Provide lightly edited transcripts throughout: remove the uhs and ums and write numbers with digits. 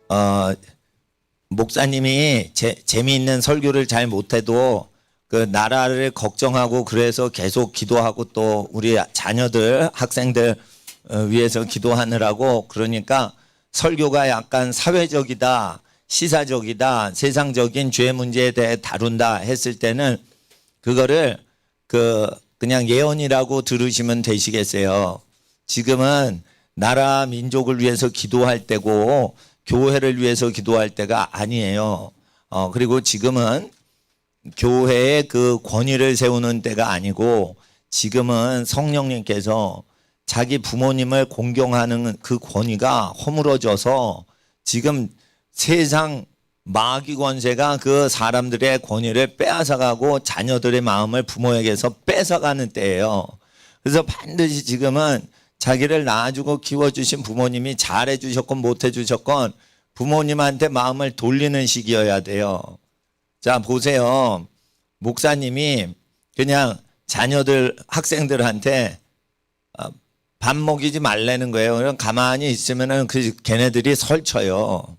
어, 목사님이 재미있는 설교를 잘 못해도 그 나라를 걱정하고 그래서 계속 기도하고 또 우리 자녀들 학생들 위해서 기도하느라고 그러니까 설교가 약간 사회적이다 시사적이다 세상적인 죄 문제에 대해 다룬다 했을 때는 그거를 그냥 예언이라고 들으시면 되시겠어요. 지금은 나라 민족을 위해서 기도할 때고 교회를 위해서 기도할 때가 아니에요. 그리고 지금은 교회의 그 권위를 세우는 때가 아니고 지금은 성령님께서 자기 부모님을 공경하는 그 권위가 허물어져서 지금 세상 마귀 권세가 그 사람들의 권위를 빼앗아가고 자녀들의 마음을 부모에게서 뺏어가는 때예요. 그래서 반드시 지금은 자기를 낳아주고 키워주신 부모님이 잘해주셨건 못해주셨건 부모님한테 마음을 돌리는 시기여야 돼요. 자, 보세요. 목사님이 그냥 자녀들, 학생들한테 밥 먹이지 말라는 거예요. 그럼 가만히 있으면은 걔네들이 설쳐요.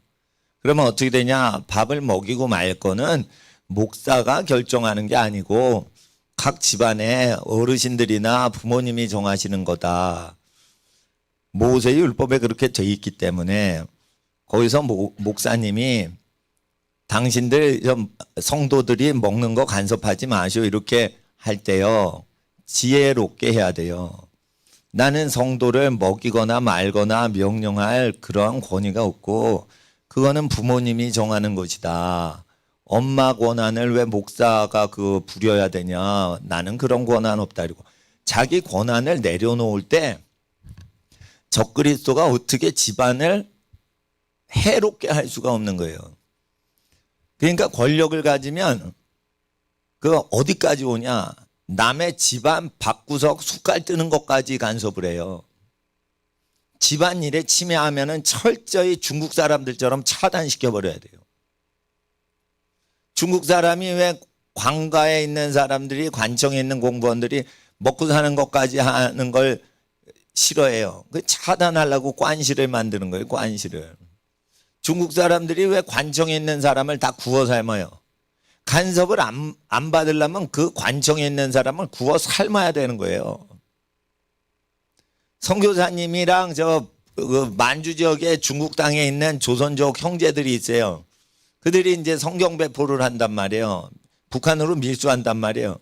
그러면 어떻게 되냐? 밥을 먹이고 말 거는 목사가 결정하는 게 아니고 각 집안의 어르신들이나 부모님이 정하시는 거다. 모세의 율법에 그렇게 돼 있기 때문에 거기서 목사님이 당신들 성도들이 먹는 거 간섭하지 마시오 이렇게 할 때요. 지혜롭게 해야 돼요. 나는 성도를 먹이거나 말거나 명령할 그러한 권위가 없고 그거는 부모님이 정하는 것이다. 엄마 권한을 왜 목사가 부려야 되냐. 나는 그런 권한 없다. 그리고 자기 권한을 내려놓을 때 적그리스도가 어떻게 집안을 해롭게 할 수가 없는 거예요. 그러니까 권력을 가지면 어디까지 오냐. 남의 집안 밥구석 숟갈 뜨는 것까지 간섭을 해요. 집안일에 침해하면은 철저히 중국 사람들처럼 차단시켜버려야 돼요. 중국 사람이 왜 관가에 있는 사람들이 관청에 있는 공무원들이 먹고 사는 것까지 하는 걸 싫어해요. 차단하려고 관시를 만드는 거예요. 관시를. 중국 사람들이 왜 관청에 있는 사람을 다 구워 삶아요. 간섭을 안 받으려면 그 관청에 있는 사람을 구워 삶아야 되는 거예요. 선교사님이랑 만주 지역에 중국 땅에 있는 조선족 형제들이 있어요. 그들이 이제 성경 배포를 한단 말이에요. 북한으로 밀수한단 말이에요.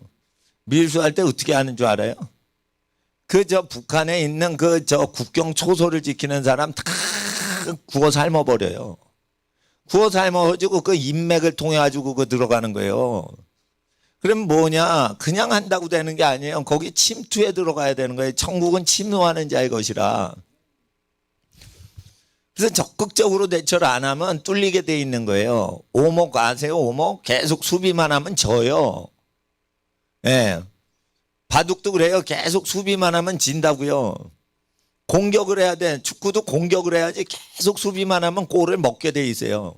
밀수할 때 어떻게 하는 줄 알아요? 북한에 있는 국경 초소를 지키는 사람 다 구워 삶아버려요. 구워 삶아가지고 인맥을 통해 가지고 들어가는 거예요. 그럼 뭐냐? 그냥 한다고 되는 게 아니에요. 거기 침투에 들어가야 되는 거예요. 천국은 침노하는 자의 것이라. 그래서 적극적으로 대처를 안 하면 뚫리게 돼 있는 거예요. 오목 아세요? 오목? 계속 수비만 하면 져요. 예. 바둑도 그래요. 계속 수비만 하면 진다고요. 공격을 해야 돼. 축구도 공격을 해야지 계속 수비만 하면 골을 먹게 돼 있어요.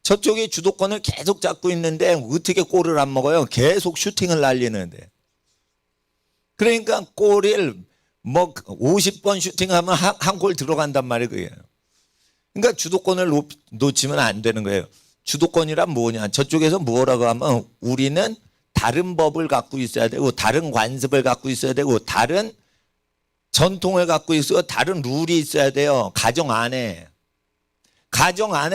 저쪽이 주도권을 계속 잡고 있는데 어떻게 골을 안 먹어요? 계속 슈팅을 날리는데. 그러니까 골을 50번 슈팅하면 한 골 들어간단 말이에요. 그게. 그러니까 주도권을 놓치면 안 되는 거예요. 주도권이란 뭐냐? 저쪽에서 뭐라고 하면 우리는 다른 법을 갖고 있어야 되고 다른 관습을 갖고 있어야 되고 다른 전통을 갖고 있어요. 다른 룰이 있어야 돼요. 가정 안에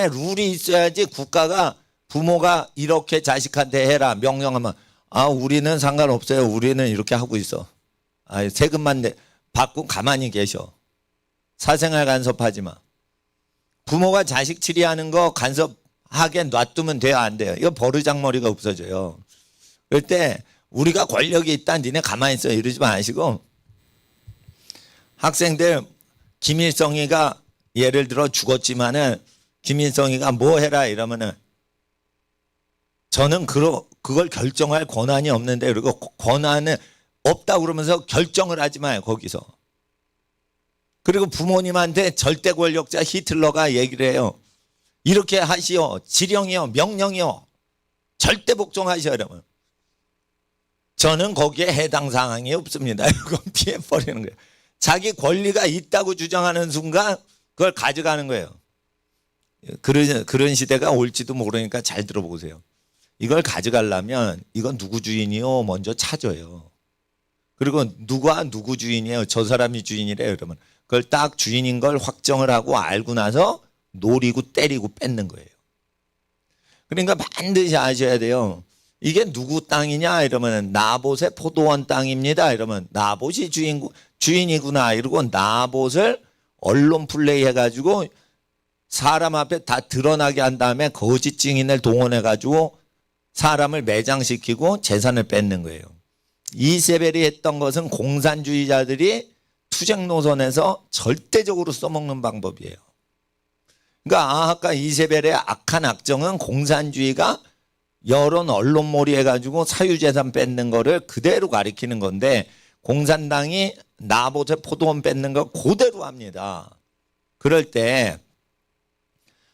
룰이 있어야지 국가가 부모가 이렇게 자식한테 해라 명령하면 우리는 상관없어요. 우리는 이렇게 하고 있어. 세금만 받고 가만히 계셔. 사생활 간섭하지 마. 부모가 자식 치리하는 거 간섭하게 놔두면 돼요? 안 돼요? 이거 버르장머리가 없어져요. 그럴 때 우리가 권력이 있다 니네 가만히 있어 이러지 마시고 학생들 김일성이가 예를 들어 죽었지만은 김일성이가 뭐 해라 이러면은 저는 그걸 결정할 권한이 없는데 그리고 권한은 없다고 그러면서 결정을 하지 마요 거기서. 그리고 부모님한테 절대 권력자 히틀러가 얘기를 해요. 이렇게 하시오. 지령이요 명령이요. 절대 복종하시오 이러면 저는 거기에 해당 사항이 없습니다. 이건 피해버리는 거예요. 자기 권리가 있다고 주장하는 순간 그걸 가져가는 거예요. 그런 시대가 올지도 모르니까 잘 들어보세요. 이걸 가져가려면 이건 누구 주인이요? 먼저 찾아요. 그리고 누가 누구 주인이에요? 저 사람이 주인이래요. 그러면 그걸 딱 주인인 걸 확정을 하고 알고 나서 노리고 때리고 뺏는 거예요. 그러니까 반드시 아셔야 돼요. 이게 누구 땅이냐 이러면 나봇의 포도원 땅입니다. 이러면 나봇이 주인이구나 이러고 나봇을 언론 플레이 해가지고 사람 앞에 다 드러나게 한 다음에 거짓 증인을 동원해가지고 사람을 매장시키고 재산을 뺏는 거예요. 이세벨이 했던 것은 공산주의자들이 투쟁 노선에서 절대적으로 써먹는 방법이에요. 그러니까 아합과 이세벨의 악한 악정은 공산주의가 여론 언론몰이 해가지고 사유재산 뺏는 거를 그대로 가리키는 건데 공산당이 나봇의 포도원 뺏는 거 그대로 합니다. 그럴 때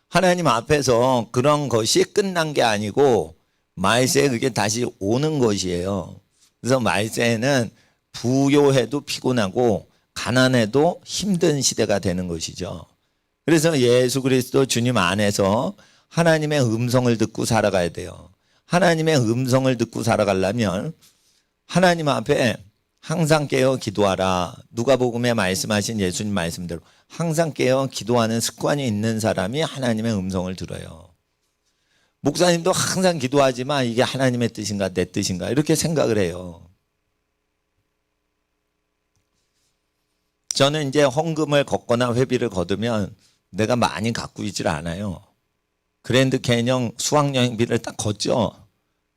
하나님 앞에서 그런 것이 끝난 게 아니고 말세에 그게 다시 오는 것이에요. 그래서 말세에는 부요해도 피곤하고 가난해도 힘든 시대가 되는 것이죠. 그래서 예수 그리스도 주님 안에서 하나님의 음성을 듣고 살아가야 돼요. 하나님의 음성을 듣고 살아가려면 하나님 앞에 항상 깨어 기도하라. 누가복음에 말씀하신 예수님 말씀대로 항상 깨어 기도하는 습관이 있는 사람이 하나님의 음성을 들어요. 목사님도 항상 기도하지만 이게 하나님의 뜻인가 내 뜻인가 이렇게 생각을 해요. 저는 이제 헌금을 걷거나 회비를 거두면 내가 많이 갖고 있질 않아요. 그랜드 캐년 수학여행비를 딱 걷죠.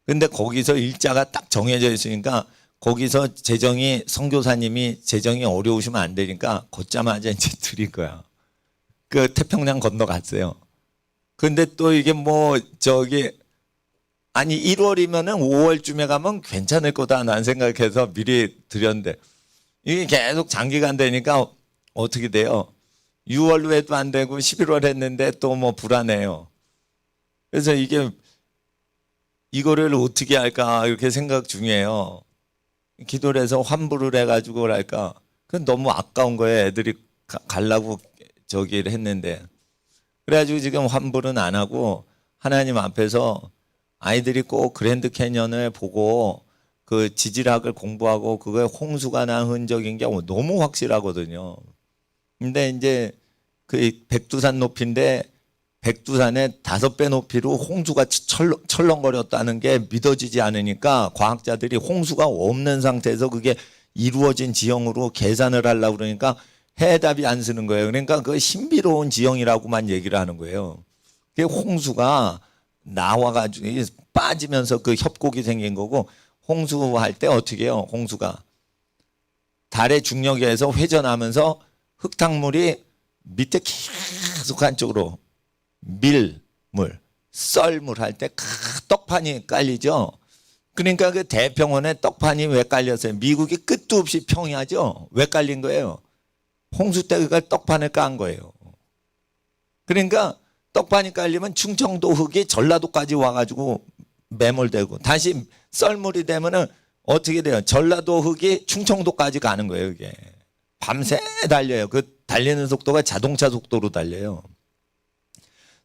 근데 거기서 일자가 딱 정해져 있으니까 거기서 선교사님이 재정이 어려우시면 안 되니까 걷자마자 이제 드릴 거야. 그 태평양 건너갔어요. 근데 또 이게 아니 1월이면은 5월쯤에 가면 괜찮을 거다 난 생각해서 미리 드렸는데 이게 계속 장기간 되니까 어떻게 돼요? 6월 후에도 안 되고 11월 했는데 또 불안해요. 그래서 이거를 어떻게 할까 이렇게 생각 중이에요. 기도를 해서 환불을 해가지고 할까. 그건 너무 아까운 거예요. 애들이 가려고 저기를 했는데. 그래가지고 지금 환불은 안 하고 하나님 앞에서 아이들이 꼭 그랜드 캐년을 보고 그 지질학을 공부하고 그거에 홍수가 난 흔적인 게 너무 확실하거든요. 근데 이제 그 백두산 높이인데 백두산의 5배 높이로 홍수가 철렁거렸다는 게 믿어지지 않으니까 과학자들이 홍수가 없는 상태에서 그게 이루어진 지형으로 계산을 하려고 그러니까 해답이 안 쓰는 거예요. 그러니까 그 신비로운 지형이라고만 얘기를 하는 거예요. 그게 홍수가 나와가지고 빠지면서 그 협곡이 생긴 거고 홍수할 때 어떻게 해요? 홍수가 달의 중력에 의해서 회전하면서 흙탕물이 밑에 계속 한쪽으로 밀물, 썰물 할 때 떡판이 깔리죠. 그러니까 그 대평원에 떡판이 왜 깔렸어요? 미국이 끝도 없이 평야죠. 왜 깔린 거예요? 홍수 때 그걸 떡판을 깐 거예요. 그러니까 떡판이 깔리면 충청도 흙이 전라도까지 와가지고 매몰되고 다시 썰물이 되면은 어떻게 돼요? 전라도 흙이 충청도까지 가는 거예요. 이게 밤새 달려요. 그 달리는 속도가 자동차 속도로 달려요.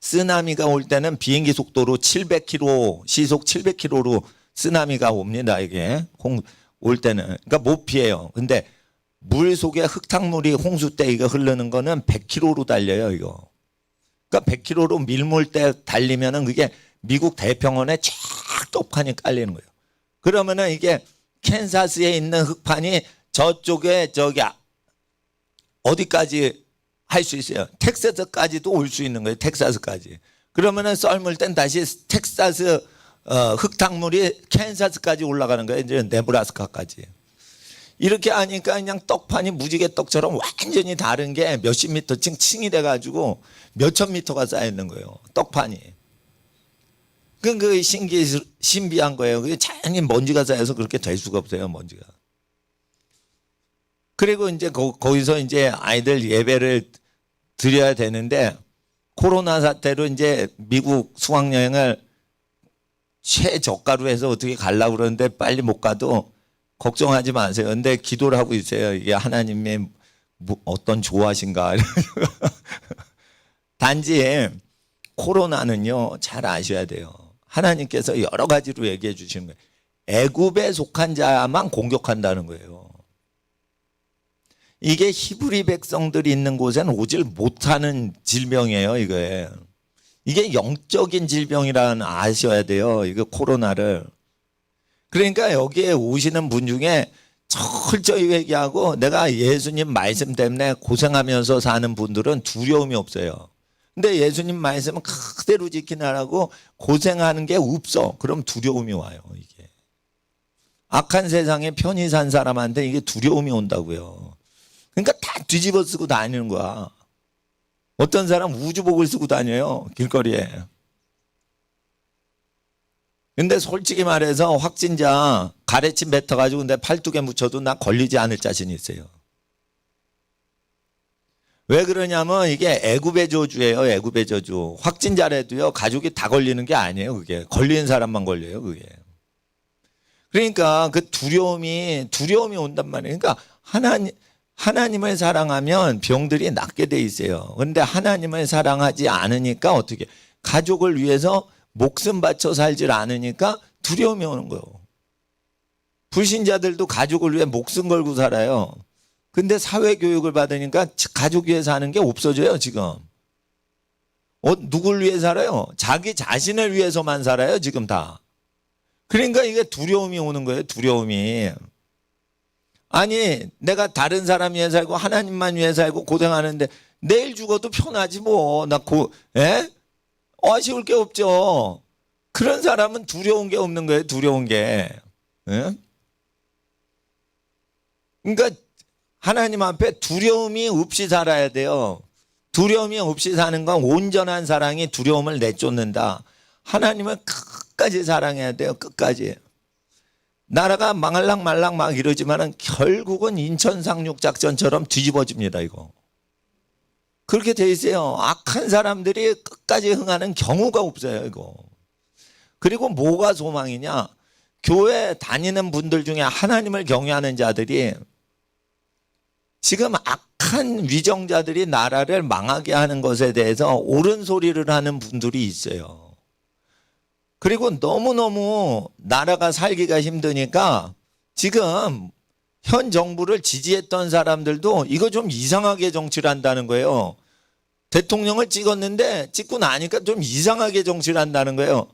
쓰나미가 올 때는 비행기 속도로 700km 시속 700km로 쓰나미가 옵니다. 이게 올 때는 그러니까 못 피해요. 근데 물 속에 흙탕물이 홍수 때 이거 흐르는 거는 100km로 달려요. 이거. 그러니까 100km로 밀물 때 달리면은 그게 미국 대평원에 쫙 떡판이 깔리는 거예요. 그러면은 이게 캔사스에 있는 흙판이 저쪽에 어디까지 할 수 있어요. 텍사스까지도 올 수 있는 거예요. 텍사스까지. 그러면은 썰물 땐 다시 텍사스 흙탕물이 캔사스까지 올라가는 거예요. 이제 네브라스카까지. 이렇게 하니까 그냥 떡판이 무지개 떡처럼 완전히 다른 게 몇십 미터층 층이 돼가지고 몇천 미터가 쌓여 있는 거예요. 떡판이. 그 신비한 거예요. 그게 자연히 먼지가 쌓여서 그렇게 될 수가 없어요. 먼지가. 그리고 이제 거기서 이제 아이들 예배를 드려야 되는데 코로나 사태로 이제 미국 수학여행을 최저가로 해서 어떻게 가려고 그러는데 빨리 못 가도 걱정하지 마세요. 근데 기도를 하고 있어요. 이게 하나님의 어떤 조화신가. 단지 코로나는요, 잘 아셔야 돼요. 하나님께서 여러 가지로 얘기해 주시는 거예요. 애굽에 속한 자만 공격한다는 거예요. 이게 히브리 백성들이 있는 곳에는 오질 못하는 질병이에요, 이게. 이게 영적인 질병이라는 아셔야 돼요, 이거 코로나를. 그러니까 여기에 오시는 분 중에 철저히 회개하고 내가 예수님 말씀 때문에 고생하면서 사는 분들은 두려움이 없어요. 근데 예수님 말씀은 그대로 지키느라고 고생하는 게 없어. 그럼 두려움이 와요, 이게. 악한 세상에 편히 산 사람한테 이게 두려움이 온다고요. 그러니까 다 뒤집어 쓰고 다니는 거야. 어떤 사람 우주복을 쓰고 다녀요, 길거리에. 근데 솔직히 말해서 확진자 가래침 뱉어가지고 내 팔뚝에 묻혀도 나 걸리지 않을 자신이 있어요. 왜 그러냐면 이게 애굽의 저주예요, 애굽의 저주. 확진자라도요, 가족이 다 걸리는 게 아니에요, 그게. 걸리는 사람만 걸려요, 그게. 그러니까 그 두려움이 온단 말이에요. 그러니까 하나님을 사랑하면 병들이 낫게 돼 있어요. 그런데 하나님을 사랑하지 않으니까 어떻게, 가족을 위해서 목숨 바쳐 살질 않으니까 두려움이 오는 거예요. 불신자들도 가족을 위해 목숨 걸고 살아요. 근데 사회교육을 받으니까 가족 위해 사는 게 없어져요, 지금. 누굴 위해 살아요? 자기 자신을 위해서만 살아요, 지금 다. 그러니까 이게 두려움이 오는 거예요, 두려움이. 아니, 내가 다른 사람 위해 살고 하나님만 위해 살고 고생하는데 내일 죽어도 편하지 뭐. 아쉬울 게 없죠. 그런 사람은 두려운 게 없는 거예요, 두려운 게. 예? 그러니까 하나님 앞에 두려움이 없이 살아야 돼요. 두려움이 없이 사는 건 온전한 사랑이 두려움을 내쫓는다. 하나님을 끝까지 사랑해야 돼요, 끝까지. 나라가 망할락 막 이러지만은 결국은 인천 상륙 작전처럼 뒤집어집니다, 이거. 그렇게 돼 있어요. 악한 사람들이 끝까지 흥하는 경우가 없어요, 이거. 그리고 뭐가 소망이냐? 교회 다니는 분들 중에 하나님을 경외하는 자들이 지금 악한 위정자들이 나라를 망하게 하는 것에 대해서 옳은 소리를 하는 분들이 있어요. 그리고 너무너무 나라가 살기가 힘드니까 지금 현 정부를 지지했던 사람들도 이거 좀 이상하게 정치를 한다는 거예요. 대통령을 찍고 나니까 좀 이상하게 정치를 한다는 거예요.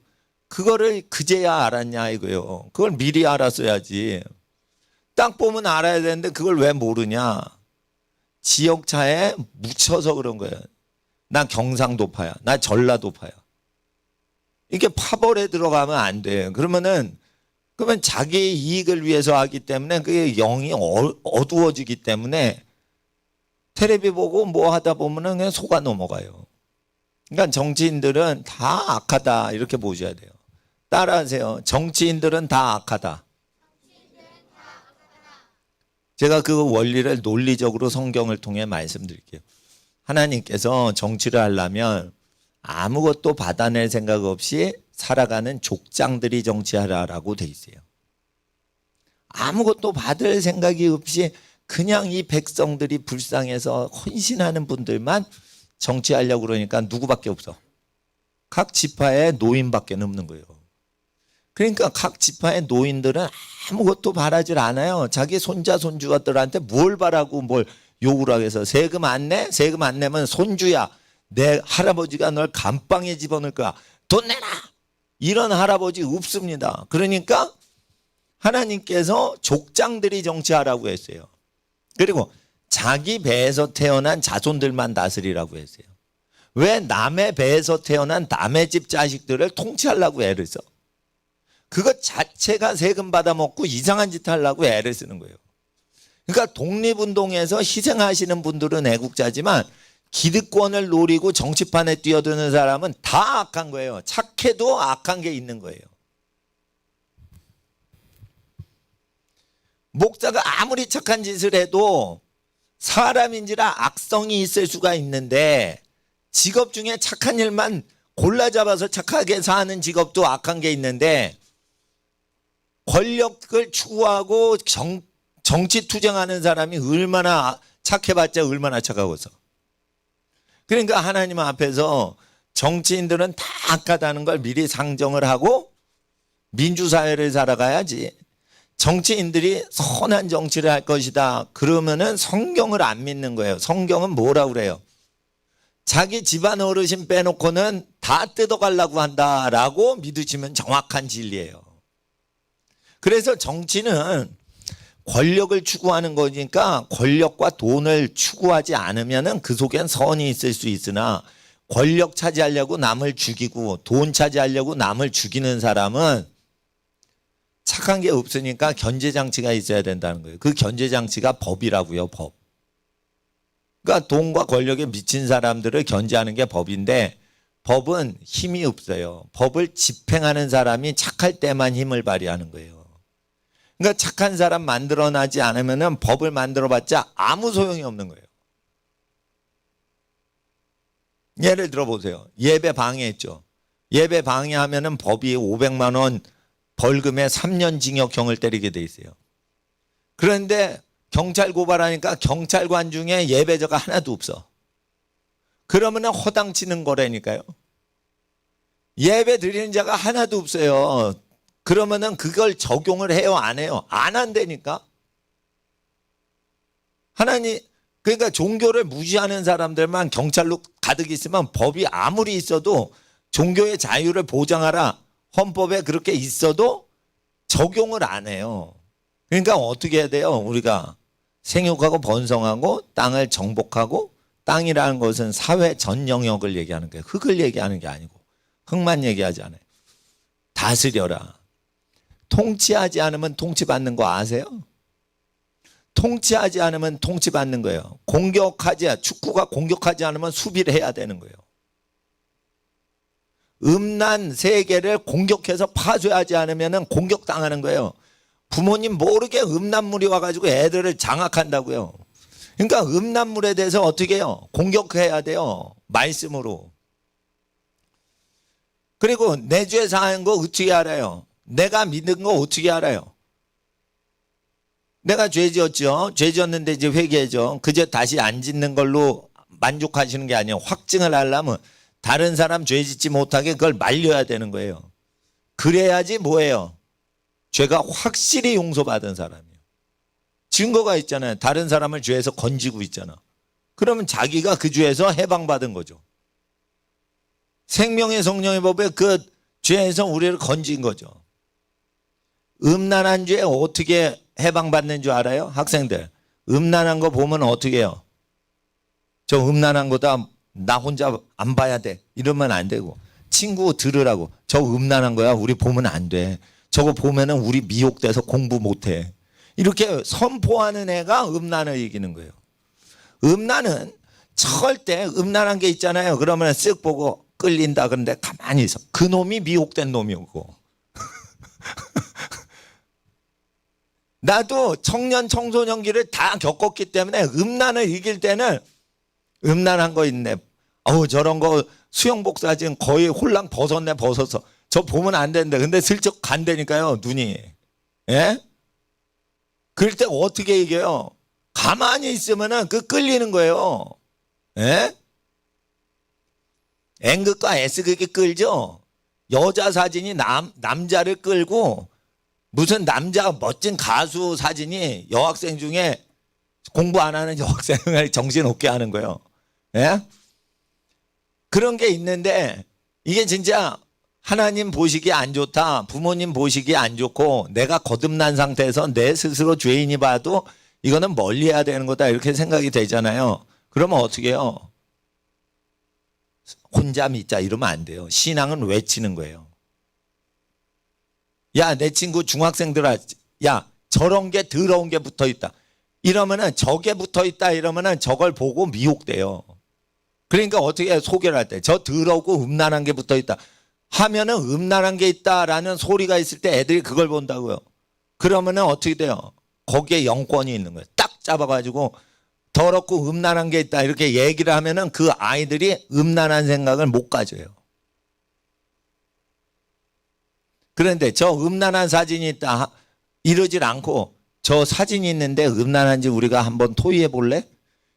그거를 그제야 알았냐 이거예요. 그걸 미리 알았어야지. 딱 보면 알아야 되는데 그걸 왜 모르냐. 지역차에 묻혀서 그런 거예요. 나 경상도파야. 나 전라도파야. 이게 파벌에 들어가면 안 돼요. 그러면 자기 이익을 위해서 하기 때문에 그게 영이 어두워지기 때문에 텔레비 보고 뭐 하다 보면은 그냥 속아 넘어가요. 그러니까 정치인들은 다 악하다 이렇게 보셔야 돼요. 따라하세요. 정치인들은 다 악하다. 제가 그 원리를 논리적으로 성경을 통해 말씀드릴게요. 하나님께서 정치를 하려면 아무것도 받아낼 생각 없이 살아가는 족장들이 정치하라라고 돼 있어요. 아무것도 받을 생각이 없이 그냥 이 백성들이 불쌍해서 헌신하는 분들만 정치하려고 그러니까 누구밖에 없어. 각 지파의 노인밖에 없는 거예요. 그러니까 각 지파의 노인들은 아무것도 바라질 않아요. 자기 손자 손주들한테 뭘 바라고 뭘 요구를 하겠어. 세금 안 내? 세금 안 내면 손주야. 내 할아버지가 널 감방에 집어넣을 거야. 돈 내놔. 이런 할아버지 없습니다. 그러니까 하나님께서 족장들이 정치하라고 했어요. 그리고 자기 배에서 태어난 자손들만 다스리라고 했어요. 왜 남의 배에서 태어난 남의 집 자식들을 통치하려고 애를 써? 그것 자체가 세금 받아먹고 이상한 짓 하려고 애를 쓰는 거예요. 그러니까 독립운동에서 희생하시는 분들은 애국자지만 기득권을 노리고 정치판에 뛰어드는 사람은 다 악한 거예요. 착해도 악한 게 있는 거예요. 목사가 아무리 착한 짓을 해도 사람인지라 악성이 있을 수가 있는데 직업 중에 착한 일만 골라 잡아서 착하게 사는 직업도 악한 게 있는데 권력을 추구하고 정치 투쟁하는 사람이 얼마나 착해봤자 얼마나 착하고서. 그러니까 하나님 앞에서 정치인들은 다 악하다는 걸 미리 상정을 하고 민주사회를 살아가야지. 정치인들이 선한 정치를 할 것이다. 그러면은 성경을 안 믿는 거예요. 성경은 뭐라 그래요? 자기 집안 어르신 빼놓고는 다 뜯어가려고 한다라고 믿으시면 정확한 진리예요. 그래서 정치는 권력을 추구하는 거니까 권력과 돈을 추구하지 않으면 그 속엔 선이 있을 수 있으나 권력 차지하려고 남을 죽이고 돈 차지하려고 남을 죽이는 사람은 착한 게 없으니까 견제장치가 있어야 된다는 거예요. 그 견제장치가 법이라고요. 법. 그러니까 돈과 권력에 미친 사람들을 견제하는 게 법인데 법은 힘이 없어요. 법을 집행하는 사람이 착할 때만 힘을 발휘하는 거예요. 그러니까 착한 사람 만들어나지 않으면 법을 만들어봤자 아무 소용이 없는 거예요. 예를 들어보세요. 예배 방해했죠. 예배 방해하면 법이 500만 원 벌금에 3년 징역형을 때리게 돼 있어요. 그런데 경찰 고발하니까 경찰관 중에 예배자가 하나도 없어. 그러면 허당치는 거라니까요. 예배 드리는 자가 하나도 없어요. 그러면은 그걸 적용을 해요, 안 해요? 안 한다니까. 하나님, 그러니까 종교를 무시하는 사람들만 경찰로 가득 있으면 법이 아무리 있어도 종교의 자유를 보장하라. 헌법에 그렇게 있어도 적용을 안 해요. 그러니까 어떻게 해야 돼요? 우리가 생육하고 번성하고 땅을 정복하고 땅이라는 것은 사회 전 영역을 얘기하는 거예요. 흙을 얘기하는 게 아니고 흙만 얘기하지 않아요. 다스려라. 통치하지 않으면 통치받는 거 아세요? 통치하지 않으면 통치받는 거예요. 축구가 공격하지 않으면 수비를 해야 되는 거예요. 음란 세계를 공격해서 파쇄하지 않으면 공격당하는 거예요. 부모님 모르게 음란물이 와가지고 애들을 장악한다고요. 그러니까 음란물에 대해서 어떻게 해요? 공격해야 돼요. 말씀으로. 그리고 내 죄 사한 거 어떻게 알아요? 내가 믿은 거 어떻게 알아요? 내가 죄 지었죠. 죄 지었는데 이제 회개죠. 그저 다시 안 짓는 걸로 만족하시는 게 아니에요. 확증을 하려면 다른 사람 죄 짓지 못하게 그걸 말려야 되는 거예요. 그래야지 뭐예요? 죄가 확실히 용서받은 사람이에요. 증거가 있잖아요. 다른 사람을 죄에서 건지고 있잖아. 그러면 자기가 그 죄에서 해방받은 거죠. 생명의 성령의 법에 그 죄에서 우리를 건진 거죠. 음란한 죄 어떻게 해방받는 줄 알아요? 학생들. 음란한 거 보면 어떻게 해요? 저 음란한 거다. 나 혼자 안 봐야 돼. 이러면 안 되고. 친구 들으라고. 저 음란한 거야. 우리 보면 안 돼. 저거 보면은 우리 미혹돼서 공부 못 해. 이렇게 선포하는 애가 음란을 이기는 거예요. 음란은 절대 음란한 게 있잖아요. 그러면 쓱 보고 끌린다. 그런데 가만히 있어. 그 놈이 미혹된 놈이고. 나도 청년 청소년기를 다 겪었기 때문에 음란을 이길 때는 음란한 거 있네. 저런 거 수영복 사진 거의 홀랑 벗었어. 저 보면 안 되는데. 근데 슬쩍 간다니까요, 눈이. 예? 그럴 때 어떻게 이겨요? 가만히 있으면은 그 끌리는 거예요. 예? N극과 S극이 끌죠? 여자 사진이 남자를 끌고 무슨 남자 멋진 가수 사진이 여학생 중에 공부 안 하는 여학생을 정신없게 하는 거예요. 예? 그런 게 있는데 이게 진짜 하나님 보시기에 안 좋다. 부모님 보시기에 안 좋고 내가 거듭난 상태에서 내 스스로 죄인이 봐도 이거는 멀리해야 되는 거다 이렇게 생각이 되잖아요. 그러면 어떻게 해요? 혼자 믿자 이러면 안 돼요. 신앙은 외치는 거예요. 야, 내 친구 중학생들아, 야, 저런 게 더러운 게 붙어 있다. 이러면은 저게 붙어 있다 이러면은 저걸 보고 미혹돼요. 그러니까 어떻게 소개를 할 때 저 더러우고 음란한 게 붙어 있다 하면은 음란한 게 있다라는 소리가 있을 때 애들이 그걸 본다고요. 그러면은 어떻게 돼요? 거기에 영권이 있는 거예요. 딱 잡아가지고 더럽고 음란한 게 있다 이렇게 얘기를 하면은 그 아이들이 음란한 생각을 못 가져요. 그런데 저 음란한 사진이 있다 이러질 않고 저 사진이 있는데 음란한지 우리가 한번 토의해 볼래?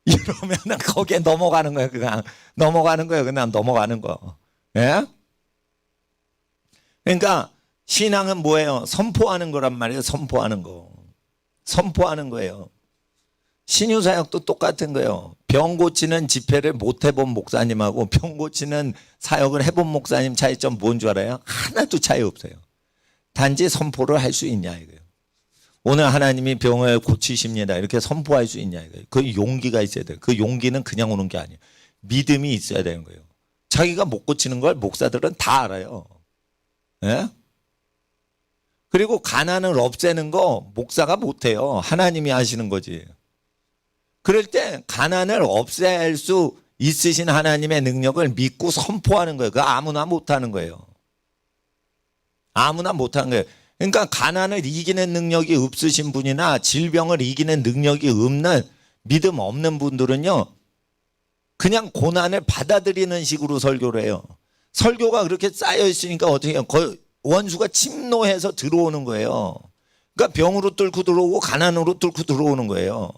이러면은 거기에 넘어가는 거예요. 그냥 넘어가는 거예요. 그냥 넘어가는 거. 예? 그러니까 신앙은 뭐예요? 선포하는 거란 말이에요. 선포하는 거. 선포하는 거예요. 신유사역도 똑같은 거예요. 병 고치는 집회를 못 해본 목사님하고 병 고치는 사역을 해본 목사님 차이점 뭔 줄 알아요? 하나도 차이 없어요. 단지 선포를 할 수 있냐 이거예요. 오늘 하나님이 병을 고치십니다. 이렇게 선포할 수 있냐 이거예요. 그 용기가 있어야 돼요. 그 용기는 그냥 오는 게 아니에요. 믿음이 있어야 되는 거예요. 자기가 못 고치는 걸 목사들은 다 알아요. 예? 그리고 가난을 없애는 거 목사가 못해요. 하나님이 하시는 거지. 그럴 때 가난을 없앨 수 있으신 하나님의 능력을 믿고 선포하는 거예요. 그거 아무나 못하는 거예요. 아무나 못하는 거예요. 그러니까 가난을 이기는 능력이 없으신 분이나 질병을 이기는 능력이 없는 믿음 없는 분들은요. 그냥 고난을 받아들이는 식으로 설교를 해요. 설교가 그렇게 쌓여 있으니까 어떻게 해요? 원수가 침노해서 들어오는 거예요. 그러니까 병으로 뚫고 들어오고 가난으로 뚫고 들어오는 거예요.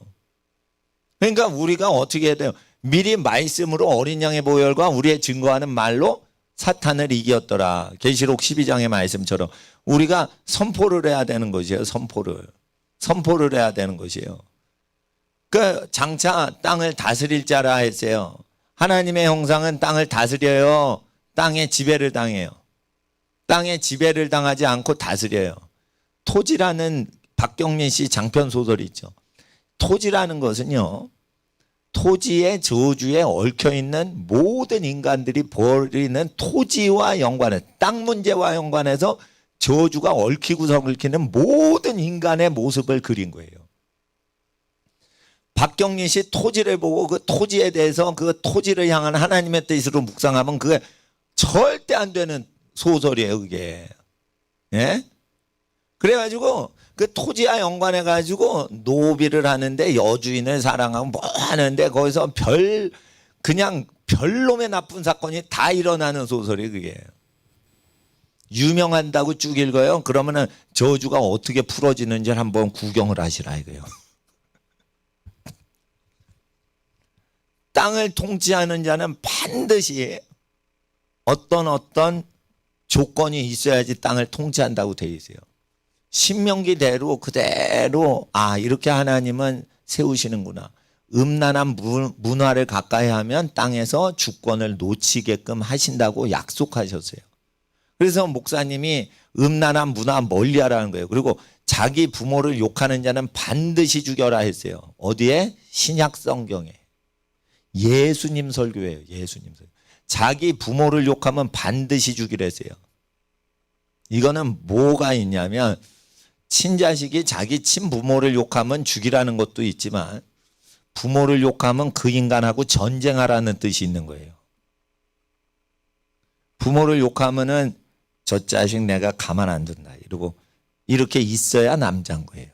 그러니까 우리가 어떻게 해야 돼요? 미리 말씀으로 어린 양의 보혈과 우리의 증거하는 말로 사탄을 이겼더라. 계시록 12장의 말씀처럼 우리가 선포를 해야 되는 것이에요. 선포를 해야 되는 것이에요. 그 장차 땅을 다스릴 자라 했어요. 하나님의 형상은 땅을 다스려요. 땅의 지배를 당해요. 땅의 지배를 당하지 않고 다스려요. 토지라는 박경민 씨 장편 소설이 있죠. 토지라는 것은요. 토지의 저주에 얽혀있는 모든 인간들이 벌이는 토지와 연관해 땅 문제와 연관해서 저주가 얽히고서 얽히는 모든 인간의 모습을 그린 거예요. 박경린 씨 토지를 보고 그 토지에 대해서 그 토지를 향한 하나님의 뜻으로 묵상하면 그게 절대 안 되는 소설이에요. 그게. 예? 그래가지고 그 토지와 연관해가지고 노비를 하는데 여주인을 사랑하고 뭐 하는데 거기서 그냥 별놈의 나쁜 사건이 다 일어나는 소설이 그게. 유명한다고 쭉 읽어요. 그러면은 저주가 어떻게 풀어지는지 한번 구경을 하시라 이거예요. 땅을 통치하는 자는 반드시 어떤 조건이 있어야지 땅을 통치한다고 되어 있어요. 신명기대로 그대로 이렇게 하나님은 세우시는구나. 음란한 문화를 가까이 하면 땅에서 주권을 놓치게끔 하신다고 약속하셨어요. 그래서 목사님이 음란한 문화 멀리하라는 거예요. 그리고 자기 부모를 욕하는 자는 반드시 죽여라 했어요. 어디에? 신약 성경에. 예수님 설교예요. 예수님 설교. 자기 부모를 욕하면 반드시 죽이라 했어요. 이거는 뭐가 있냐면 친자식이 자기 친부모를 욕하면 죽이라는 것도 있지만 부모를 욕하면 그 인간하고 전쟁하라는 뜻이 있는 거예요. 부모를 욕하면은 저 자식 내가 가만 안 둔다 이러고 이렇게 있어야 남자인 거예요.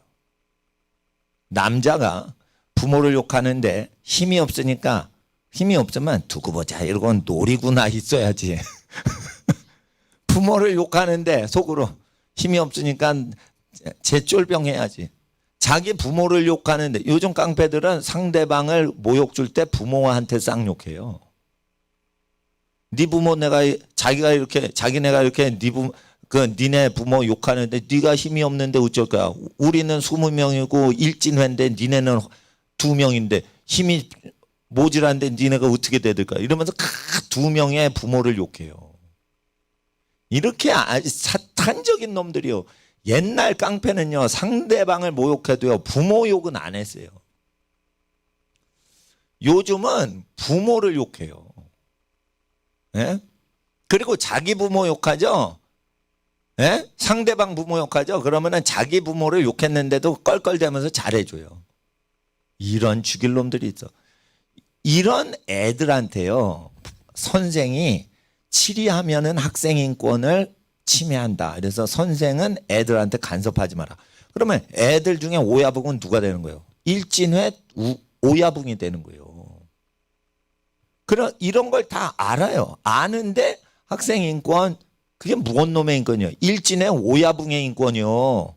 남자가 부모를 욕하는데 힘이 없으니까 힘이 없으면 두고 보자 이러고 놀이구나 있어야지. 부모를 욕하는데 속으로 힘이 없으니까 제쫄병 해야지. 자기 부모를 욕하는데 요즘 깡패들은 상대방을 모욕 줄 때 부모한테 쌍욕해요. 네 부모 자기네가 이렇게 네 부모 니네 부모 욕하는데 네가 힘이 없는데 어쩔 거야. 우리는 20명이고 일진회인데 니네는 2명인데 힘이 모질한데 니네가 어떻게 대들까? 이러면서 2명의 부모를 욕해요. 이렇게 아주 사탄적인 놈들이요. 옛날 깡패는요. 상대방을 모욕해도요. 부모 욕은 안 했어요. 요즘은 부모를 욕해요. 예? 그리고 자기 부모 욕하죠. 예? 상대방 부모 욕하죠. 그러면은 자기 부모를 욕했는데도 껄껄대면서 잘해줘요. 이런 죽일 놈들이 있어. 이런 애들한테요. 선생이 치리하면은 학생 인권을 침해한다. 그래서 선생은 애들한테 간섭하지 마라. 그러면 애들 중에 오야붕은 누가 되는 거예요? 일진회 오야붕이 되는 거예요. 이런 걸 다 알아요. 아는데 학생 인권 그게 무슨 놈의 인권이요? 일진회 오야붕의 인권이요.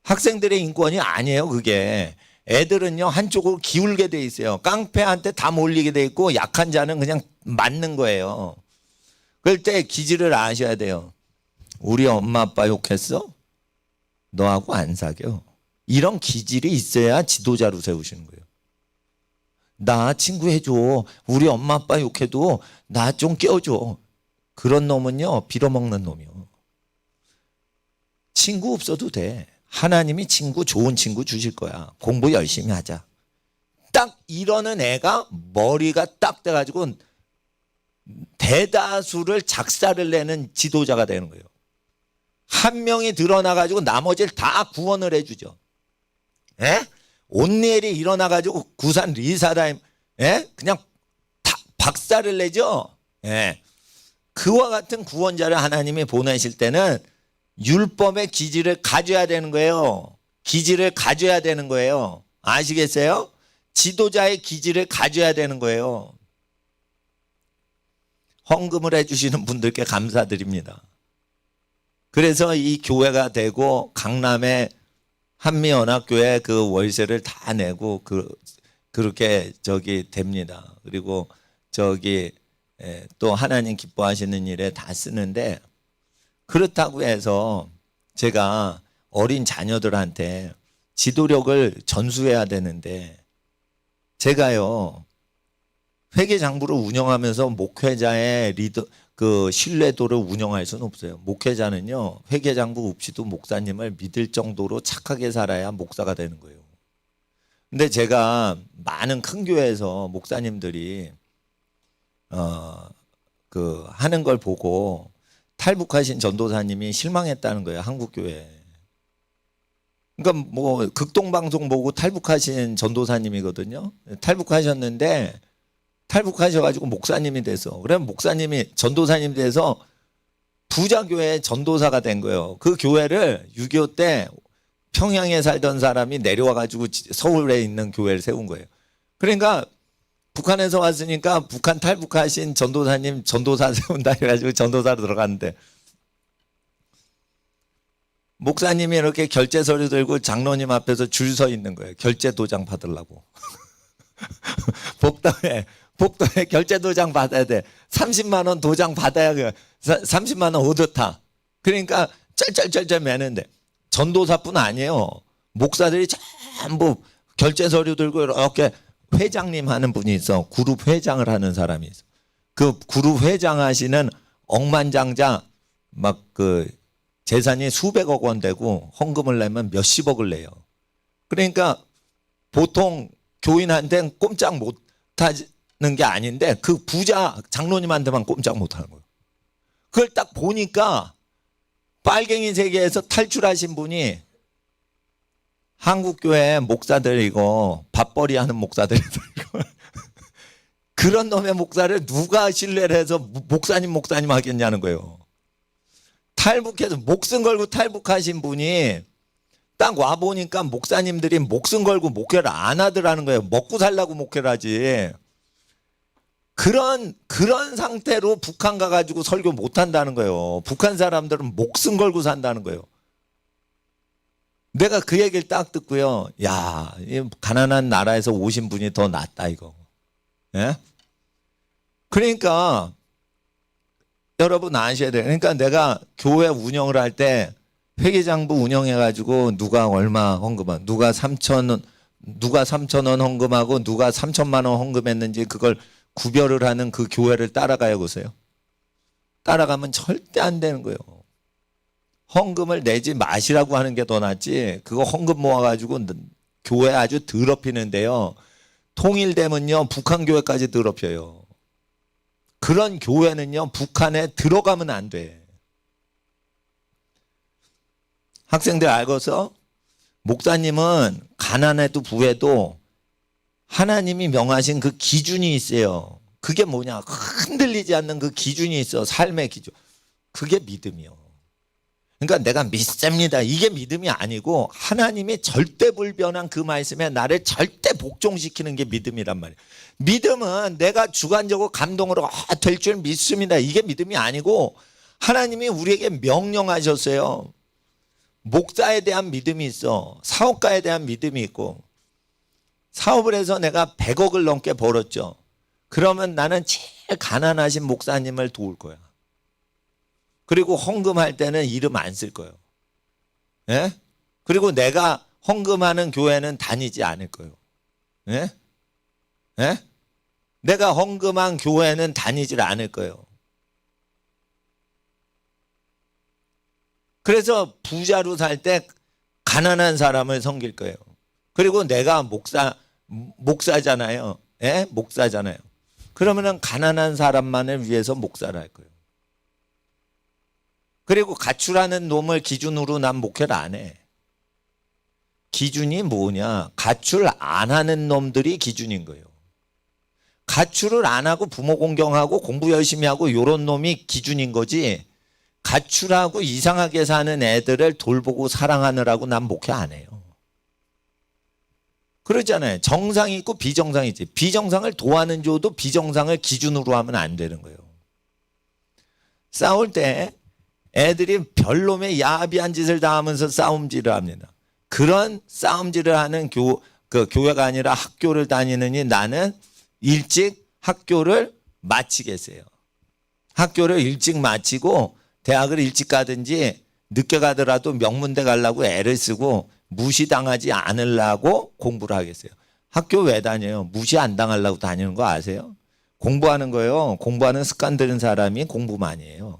학생들의 인권이 아니에요. 그게. 애들은요 한쪽으로 기울게 돼 있어요. 깡패한테 다 몰리게 돼 있고 약한 자는 그냥 맞는 거예요. 그럴 때 기질을 아셔야 돼요. 우리 엄마 아빠 욕했어? 너하고 안 사겨. 이런 기질이 있어야 지도자로 세우시는 거예요. 나 친구 해줘. 우리 엄마 아빠 욕해도 나 좀 껴줘. 그런 놈은요, 빌어먹는 놈이요. 친구 없어도 돼. 하나님이 친구, 좋은 친구 주실 거야. 공부 열심히 하자. 딱 이러는 애가 머리가 딱 돼가지고 대다수를 작사를 내는 지도자가 되는 거예요. 한 명이 드러나가지고 나머지를 다 구원을 해주죠. 예? 온니엘이 일어나가지고 구산 리사다임, 예? 그냥 다 박살을 내죠. 예. 그와 같은 구원자를 하나님이 보내실 때는 율법의 기질을 가져야 되는 거예요. 기질을 가져야 되는 거예요. 아시겠어요? 지도자의 기질을 가져야 되는 거예요. 헌금을 해주시는 분들께 감사드립니다. 그래서 이 교회가 되고 강남의 한미연합교회 그 월세를 다 내고 그렇게 됩니다. 그리고 또 하나님 기뻐하시는 일에 다 쓰는데, 그렇다고 해서 제가 어린 자녀들한테 지도력을 전수해야 되는데, 제가요 회계장부를 운영하면서 목회자의 그 신뢰도를 운영할 수는 없어요. 목회자는요, 회계장부 없이도 목사님을 믿을 정도로 착하게 살아야 목사가 되는 거예요. 근데 제가 많은 큰 교회에서 목사님들이 하는 걸 보고 탈북하신 전도사님이 실망했다는 거예요, 한국 교회. 그러니까 뭐 극동방송 보고 탈북하신 전도사님이거든요. 탈북하셨는데 탈북하셔가지고 목사님이 돼서, 그러면 목사님이 전도사님이 돼서 부자교회 전도사가 된 거예요. 그 교회를 6.25 때 평양에 살던 사람이 내려와가지고 서울에 있는 교회를 세운 거예요. 그러니까 북한에서 왔으니까 북한 탈북하신 전도사님 전도사 세운다 해가지고 전도사로 들어갔는데, 목사님이 이렇게 결제 서류 들고 장로님 앞에서 줄 서 있는 거예요. 결제 도장 받으려고. 복도에 결제 도장 받아야 돼. 30만 원 도장 받아야 30만 원 오듯하. 그러니까 쩔쩔쩔쩔 매는데, 전도사뿐 아니에요. 목사들이 전부 결제 서류 들고 이렇게, 회장님 하는 분이 있어. 그룹 회장을 하는 사람이 있어. 그 그룹 회장 하시는 억만장자 재산이 수백억 원 되고 헌금을 내면 몇십억을 내요. 그러니까 보통 교인한테는 꼼짝 못 하는 게 아닌데, 그 부자 장로님한테만 꼼짝 못 하는 거예요. 그걸 딱 보니까 빨갱이 세계에서 탈출하신 분이, 한국교회 목사들이고 밥벌이 하는 목사들이고 그런 놈의 목사를 누가 신뢰를 해서 목사님 하겠냐는 거예요. 탈북해서 목숨 걸고 탈북하신 분이 딱 와보니까 목사님들이 목숨 걸고 목회를 안 하더라는 거예요. 먹고 살라고 목회를 하지. 그런 상태로 북한 가가지고 설교 못 한다는 거예요. 북한 사람들은 목숨 걸고 산다는 거예요. 내가 그 얘기를 딱 듣고요, 야, 이 가난한 나라에서 오신 분이 더 낫다 이거. 예? 그러니까 여러분 아셔야 돼요. 그러니까 내가 교회 운영을 할 때 회계장부 운영해가지고 누가 얼마 헌금하고, 누가 3,000원 헌금하고 누가 3천만 원 헌금했는지 그걸 구별을 하는 그 교회를 따라가요 보세요. 따라가면 절대 안 되는 거예요. 헌금을 내지 마시라고 하는 게 더 낫지, 그거 헌금 모아가지고 교회 아주 더럽히는데요. 통일되면요 북한 교회까지 더럽혀요. 그런 교회는요 북한에 들어가면 안 돼. 학생들 알고서, 목사님은 가난해도 부해도 하나님이 명하신 그 기준이 있어요. 그게 뭐냐, 흔들리지 않는 그 기준이 있어. 삶의 기준. 그게 믿음이요. 그러니까 내가 믿습니다, 이게 믿음이 아니고, 하나님이 절대 불변한 그 말씀에 나를 절대 복종시키는 게 믿음이란 말이에요. 믿음은 내가 주관적으로 감동으로 될 줄 믿습니다, 이게 믿음이 아니고, 하나님이 우리에게 명령하셨어요. 목사에 대한 믿음이 있어. 사업가에 대한 믿음이 있고, 사업을 해서 내가 100억을 넘게 벌었죠. 그러면 나는 제일 가난하신 목사님을 도울 거야. 그리고 헌금할 때는 이름 안 쓸 거예요. 예? 그리고 내가 헌금하는 교회는 다니지 않을 거예요. 예? 예? 내가 헌금한 교회는 다니질 않을 거예요. 그래서 부자로 살 때 가난한 사람을 섬길 거예요. 그리고 내가 목사잖아요. 예? 목사잖아요. 그러면은 가난한 사람만을 위해서 목사를 할 거예요. 그리고 가출하는 놈을 기준으로 난 목회를 안 해. 기준이 뭐냐? 가출 안 하는 놈들이 기준인 거예요. 가출을 안 하고 부모 공경하고 공부 열심히 하고 요런 놈이 기준인 거지, 가출하고 이상하게 사는 애들을 돌보고 사랑하느라고 난 목회 안 해요. 그러잖아요. 정상이 있고 비정상이 있지. 비정상을 도와는 줘도 비정상을 기준으로 하면 안 되는 거예요. 싸울 때 애들이 별놈의 야비한 짓을 다 하면서 싸움질을 합니다. 그런 싸움질을 하는 교회가 아니라 학교를 다니느니 나는 일찍 학교를 마치겠어요. 학교를 일찍 마치고 대학을 일찍 가든지 늦게 가더라도 명문대 가려고 애를 쓰고 무시당하지 않으려고 공부를 하겠어요. 학교 왜 다녀요? 무시 안 당하려고 다니는 거 아세요? 공부하는 거예요. 공부하는 습관 들은 사람이 공부 많이 해요.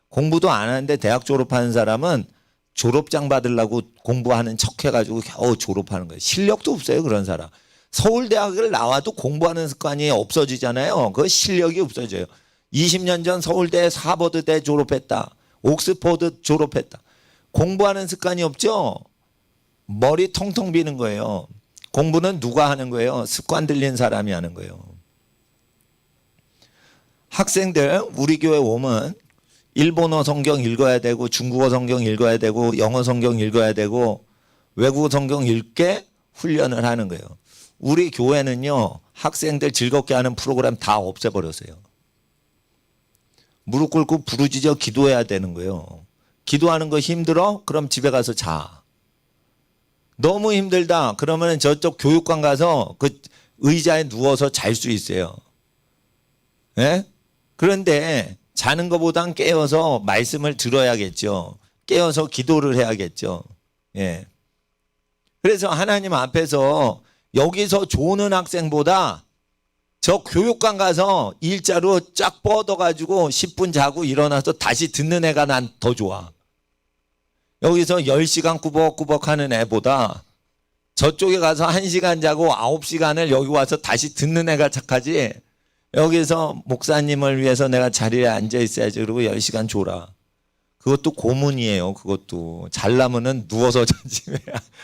공부도 안 하는데 대학 졸업하는 사람은 졸업장 받으려고 공부하는 척 해가지고 겨우 졸업하는 거예요. 실력도 없어요, 그런 사람. 서울대학을 나와도 공부하는 습관이 없어지잖아요. 그 실력이 없어져요. 20년 전 서울대 하버드대 졸업했다. 옥스퍼드 졸업했다. 공부하는 습관이 없죠? 머리 텅텅 비는 거예요. 공부는 누가 하는 거예요? 습관 들린 사람이 하는 거예요. 학생들 우리 교회 오면 일본어 성경 읽어야 되고 중국어 성경 읽어야 되고 영어 성경 읽어야 되고 외국어 성경 읽게 훈련을 하는 거예요. 우리 교회는요, 학생들 즐겁게 하는 프로그램 다 없애버렸어요. 무릎 꿇고 부르짖어 기도해야 되는 거예요. 기도하는 거 힘들어? 그럼 집에 가서 자. 너무 힘들다. 그러면 저쪽 교육관 가서 그 의자에 누워서 잘 수 있어요. 예? 그런데 자는 것보단 깨어서 말씀을 들어야겠죠. 깨어서 기도를 해야겠죠. 예. 그래서 하나님 앞에서 여기서 조는 학생보다 저 교육관 가서 일자로 쫙 뻗어가지고 10분 자고 일어나서 다시 듣는 애가 난 더 좋아. 여기서 10시간 꾸벅꾸벅 하는 애보다 저쪽에 가서 1시간 자고 9시간을 여기 와서 다시 듣는 애가 착하지. 여기서 목사님을 위해서 내가 자리에 앉아 있어야지 그러고 10시간 줘라. 그것도 고문이에요. 그것도 잘나면은 누워서 자지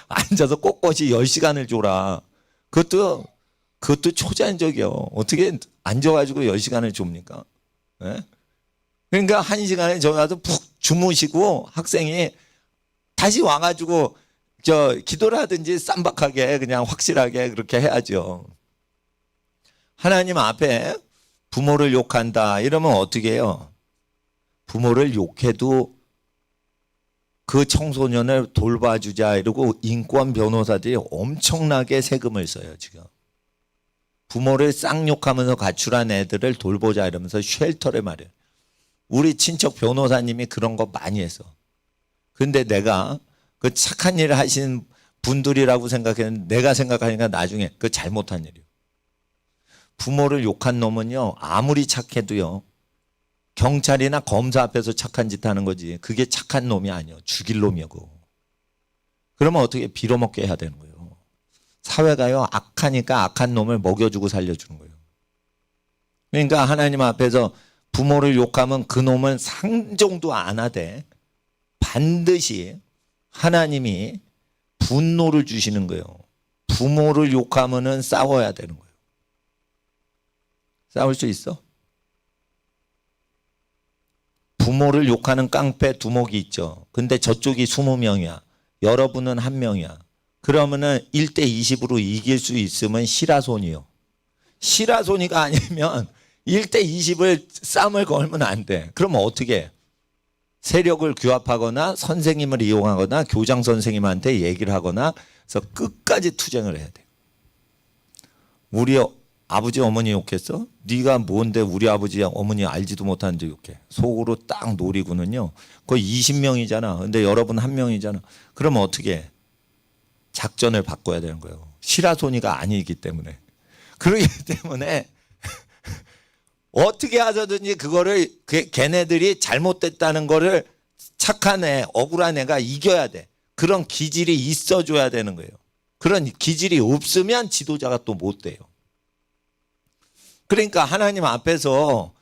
앉아서 꼿꼿이 10시간을 줘라. 그것도 초자연적이요. 어떻게 앉아가지고 10시간을 줍니까? 네? 그러니까 1시간에 저기 가서 푹 주무시고 학생이 다시 와가지고 기도를 하든지 쌈박하게 그냥 확실하게 그렇게 해야죠. 하나님 앞에 부모를 욕한다 이러면 어떻게 해요? 부모를 욕해도 그 청소년을 돌봐주자 이러고 인권 변호사들이 엄청나게 세금을 써요. 지금 부모를 쌍욕하면서 가출한 애들을 돌보자 이러면서 쉘터를 마련. 우리 친척 변호사님이 그런 거 많이 했어. 근데 내가 그 착한 일을 하신 분들이라고 생각했는데 내가 생각하니까 나중에 그 잘못한 일이에요. 부모를 욕한 놈은요, 아무리 착해도요, 경찰이나 검사 앞에서 착한 짓 하는 거지. 그게 착한 놈이 아니에요. 죽일 놈이고. 그러면 어떻게 빌어먹게 해야 되는 거예요. 사회가요, 악하니까 악한 놈을 먹여주고 살려주는 거예요. 그러니까 하나님 앞에서 부모를 욕하면 그 놈은 상종도 안 하되 반드시 하나님이 분노를 주시는 거예요. 부모를 욕하면은 싸워야 되는 거예요. 싸울 수 있어? 부모를 욕하는 깡패 두목이 있죠. 근데 저쪽이 20명이야. 여러분은 1명이야. 그러면은 1대 20으로 이길 수 있으면 시라손이요. 시라손이가 아니면 1대 20을 싸움을 걸면 안 돼. 그러면 어떻게 해? 세력을 규합하거나 선생님을 이용하거나 교장 선생님한테 얘기를 하거나 해서 끝까지 투쟁을 해야 돼. 우리 아버지 어머니 욕했어? 네가 뭔데 우리 아버지 어머니 알지도 못하는데 욕해. 속으로 딱 노리고는요. 거의 20명이잖아. 근데 여러분 한 명이잖아. 그러면 어떻게 해? 작전을 바꿔야 되는 거예요. 시라소니가 아니기 때문에. 그러기 때문에 어떻게 하서든지 그거를 걔네들이 잘못됐다는 거를 착한 애, 억울한 애가 이겨야 돼. 그런 기질이 있어줘야 되는 거예요. 그런 기질이 없으면 지도자가 또 못 돼요. 그러니까 하나님 앞에서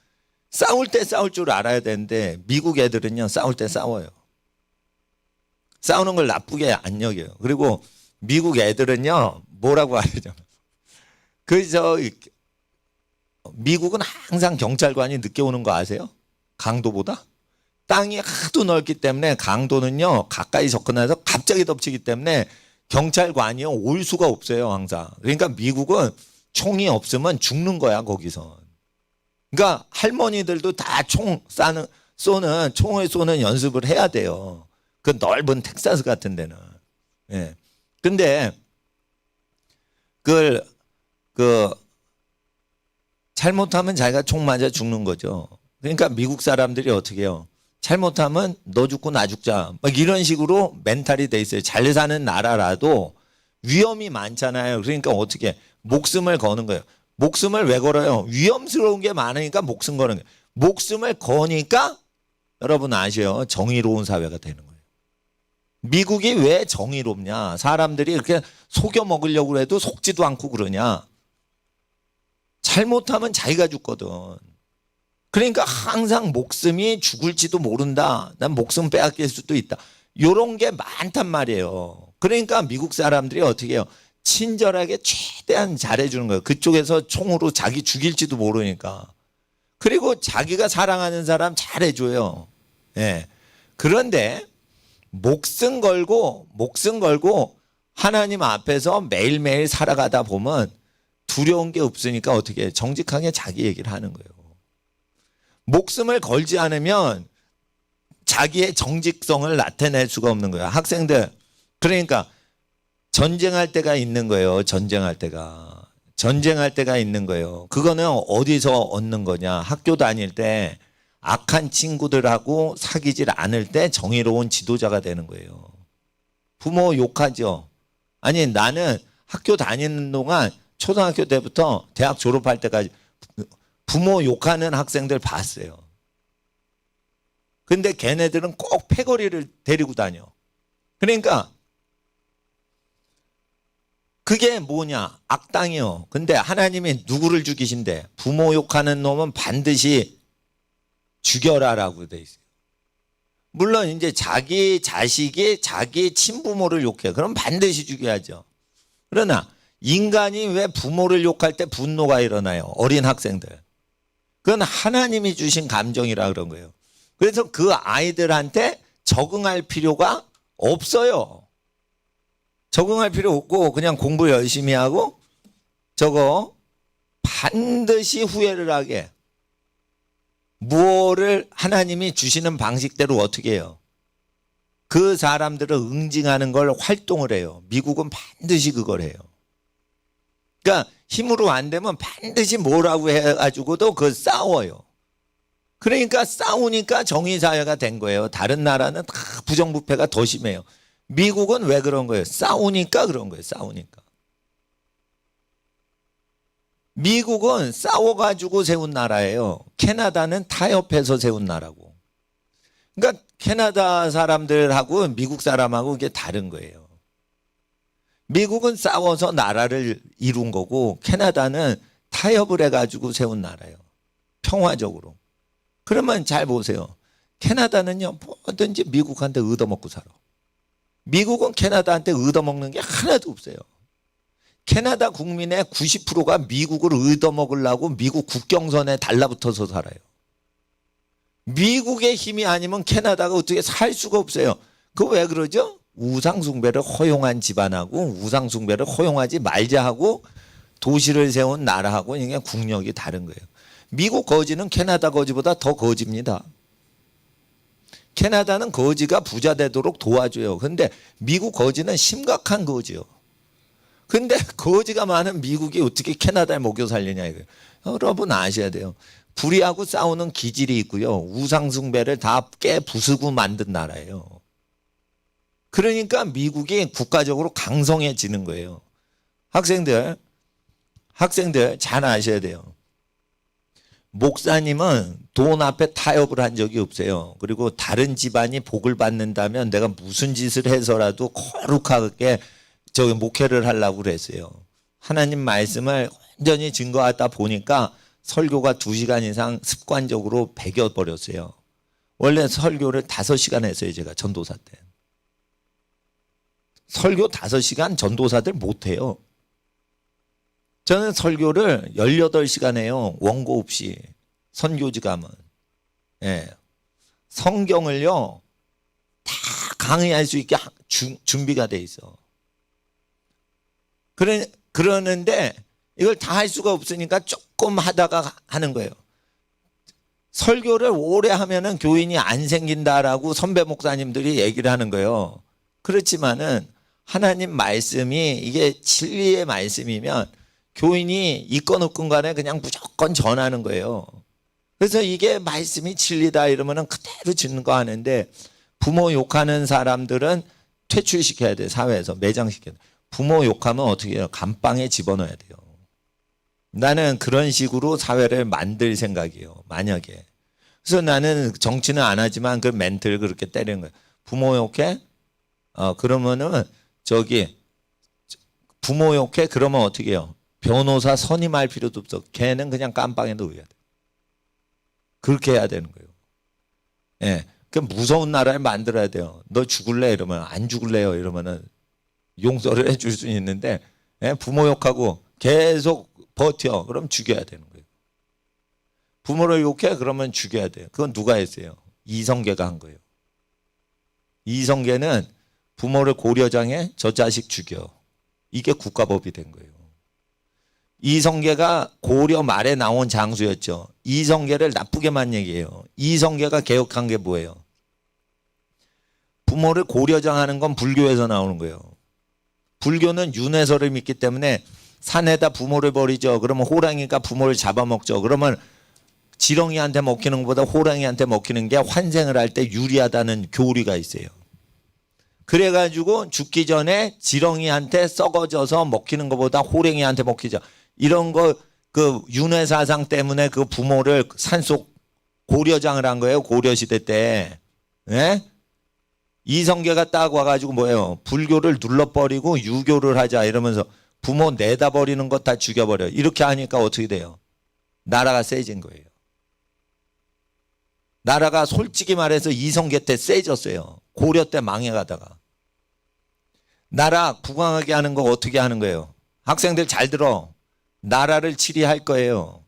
싸울 때 싸울 줄 알아야 되는데 미국 애들은요 싸울 때 싸워요. 싸우는 걸 나쁘게 안 여겨요. 그리고 미국 애들은요 뭐라고 하냐면 미국은 항상 경찰관이 늦게 오는 거 아세요? 강도보다? 땅이 하도 넓기 때문에 강도는요 가까이 접근해서 갑자기 덮치기 때문에 경찰관이요 올 수가 없어요 항상. 그러니까 미국은 총이 없으면 죽는 거야 거기서. 그러니까 할머니들도 다 총을 쏘는 연습을 해야 돼요. 그 넓은 텍사스 같은 데는. 예. 근데 잘못하면 자기가 총 맞아 죽는 거죠. 그러니까 미국 사람들이 어떻게 해요? 잘못하면 너 죽고 나 죽자. 막 이런 식으로 멘탈이 돼 있어요. 잘 사는 나라라도 위험이 많잖아요. 그러니까 어떻게 목숨을 거는 거예요. 목숨을 왜 걸어요? 위험스러운 게 많으니까 목숨 거는 거예요. 목숨을 거니까 여러분 아셔요. 정의로운 사회가 되는 거예요. 미국이 왜 정의롭냐? 사람들이 이렇게 속여 먹으려고 해도 속지도 않고 그러냐? 잘못하면 자기가 죽거든. 그러니까 항상 목숨이 죽을지도 모른다. 난 목숨 빼앗길 수도 있다. 이런 게 많단 말이에요. 그러니까 미국 사람들이 어떻게 해요? 친절하게 최대한 잘해주는 거예요. 그쪽에서 총으로 자기 죽일지도 모르니까. 그리고 자기가 사랑하는 사람 잘해줘요. 예. 그런데 목숨 걸고 하나님 앞에서 매일매일 살아가다 보면 두려운 게 없으니까 어떻게 해? 정직하게 자기 얘기를 하는 거예요. 목숨을 걸지 않으면 자기의 정직성을 나타낼 수가 없는 거예요. 학생들, 그러니까 전쟁할 때가 있는 거예요. 전쟁할 때가 있는 거예요. 그거는 어디서 얻는 거냐? 학교 다닐 때 악한 친구들하고 사귀질 않을 때 정의로운 지도자가 되는 거예요. 부모 욕하죠. 아니 나는 학교 다니는 동안 초등학교 때부터 대학 졸업할 때까지 부모 욕하는 학생들 봤어요. 근데 걔네들은 꼭 패거리를 데리고 다녀. 그러니까 그게 뭐냐? 악당이요. 근데 하나님이 누구를 죽이신대? 부모 욕하는 놈은 반드시 죽여라라고 돼 있어요. 물론 이제 자기 자식이 자기 친부모를 욕해. 그럼 반드시 죽여야죠. 그러나 인간이 왜 부모를 욕할 때 분노가 일어나요? 어린 학생들. 그건 하나님이 주신 감정이라 그런 거예요. 그래서 그 아이들한테 적응할 필요가 없어요. 적응할 필요 없고 그냥 공부 열심히 하고 저거 반드시 후회를 하게. 무엇을 하나님이 주시는 방식대로 어떻게 해요? 그 사람들을 응징하는 걸 활동을 해요. 미국은 반드시 그걸 해요. 그러니까 힘으로 안 되면 반드시 뭐라고 해가지고도 그 싸워요. 그러니까 싸우니까 정의사회가 된 거예요. 다른 나라는 다 부정부패가 더 심해요. 미국은 왜 그런 거예요? 싸우니까 그런 거예요. 싸우니까. 미국은 싸워가지고 세운 나라예요. 캐나다는 타협해서 세운 나라고. 그러니까 캐나다 사람들하고 미국 사람하고 이게 다른 거예요. 미국은 싸워서 나라를 이룬 거고 캐나다는 타협을 해가지고 세운 나라예요. 평화적으로. 그러면 잘 보세요. 캐나다는요 뭐든지 미국한테 얻어먹고 살아. 미국은 캐나다한테 얻어먹는 게 하나도 없어요. 캐나다 국민의 90%가 미국을 얻어먹으려고 미국 국경선에 달라붙어서 살아요. 미국의 힘이 아니면 캐나다가 어떻게 살 수가 없어요. 그거 왜 그러죠? 우상숭배를 허용한 집안하고 우상숭배를 허용하지 말자 하고 도시를 세운 나라하고 이게 국력이 다른 거예요. 미국 거지는 캐나다 거지보다 더 거지입니다. 캐나다는 거지가 부자 되도록 도와줘요. 그런데 미국 거지는 심각한 거지요. 근데 거지가 많은 미국이 어떻게 캐나다에 먹여 살리냐 이거예요. 여러분 아셔야 돼요. 불의하고 싸우는 기질이 있고요. 우상숭배를 다 깨부수고 만든 나라예요. 그러니까 미국이 국가적으로 강성해지는 거예요. 학생들 잘 아셔야 돼요. 목사님은 돈 앞에 타협을 한 적이 없어요. 그리고 다른 집안이 복을 받는다면 내가 무슨 짓을 해서라도 거룩하게 목회를 하려고 그랬어요. 하나님 말씀을 완전히 증거하다 보니까 설교가 2시간 이상 습관적으로 배겨버렸어요. 원래 설교를 5시간 했어요. 제가 전도사 때. 설교 5시간 전도사들 못해요. 저는 설교를 18시간 해요. 원고 없이. 선교지 가면. 예. 성경을요. 다 강의할 수 있게 준비가 돼 있어. 그러는데 이걸 다 할 수가 없으니까 조금 하다가 하는 거예요. 설교를 오래 하면은 교인이 안 생긴다라고 선배 목사님들이 얘기를 하는 거예요. 그렇지만은 하나님 말씀이 이게 진리의 말씀이면 교인이 있건 없건 간에 그냥 무조건 전하는 거예요. 그래서 이게 말씀이 진리다 이러면은 그대로 증거하는데 부모 욕하는 사람들은 퇴출시켜야 돼. 사회에서 매장시켜야 돼. 부모 욕하면 어떻게 해요? 감방에 집어넣어야 돼요. 나는 그런 식으로 사회를 만들 생각이에요. 만약에. 그래서 나는 정치는 안 하지만 그 멘트를 그렇게 때리는 거예요. 부모 욕해? 그러면은 부모 욕해? 그러면 어떻게 해요? 변호사 선임할 필요도 없어. 걔는 그냥 깜빵에 넣어야 돼. 그렇게 해야 되는 거예요. 예. 그 무서운 나라를 만들어야 돼요. 너 죽을래? 이러면 안 죽을래요? 이러면은 용서를 해줄 수 있는데, 예? 부모 욕하고 계속 버텨. 그럼 죽여야 되는 거예요. 부모를 욕해? 그러면 죽여야 돼요. 그건 누가 했어요? 이성계가 한 거예요. 이성계는 부모를 고려장해 저 자식 죽여. 이게 국가법이 된 거예요. 이성계가 고려 말에 나온 장수였죠. 이성계를 나쁘게만 얘기해요. 이성계가 개혁한 게 뭐예요? 부모를 고려장하는 건 불교에서 나오는 거예요. 불교는 윤회설을 믿기 때문에 산에다 부모를 버리죠. 그러면 호랑이가 부모를 잡아먹죠. 그러면 지렁이한테 먹히는 것보다 호랑이한테 먹히는 게 환생을 할 때 유리하다는 교리가 있어요. 그래가지고 죽기 전에 지렁이한테 썩어져서 먹히는 것보다 호랑이한테 먹히죠. 이런 거 그 윤회사상 때문에 그 부모를 산속 고려장을 한 거예요. 고려시대 때. 예? 이성계가 딱 와가지고 뭐예요? 불교를 눌러버리고 유교를 하자 이러면서 부모 내다 버리는 것 다 죽여버려요. 이렇게 하니까 어떻게 돼요? 나라가 세진 거예요. 나라가 솔직히 말해서 이성계 때 세졌어요. 고려 때 망해가다가. 나라 부강하게 하는 거 어떻게 하는 거예요? 학생들 잘 들어. 나라를 치리할 거예요.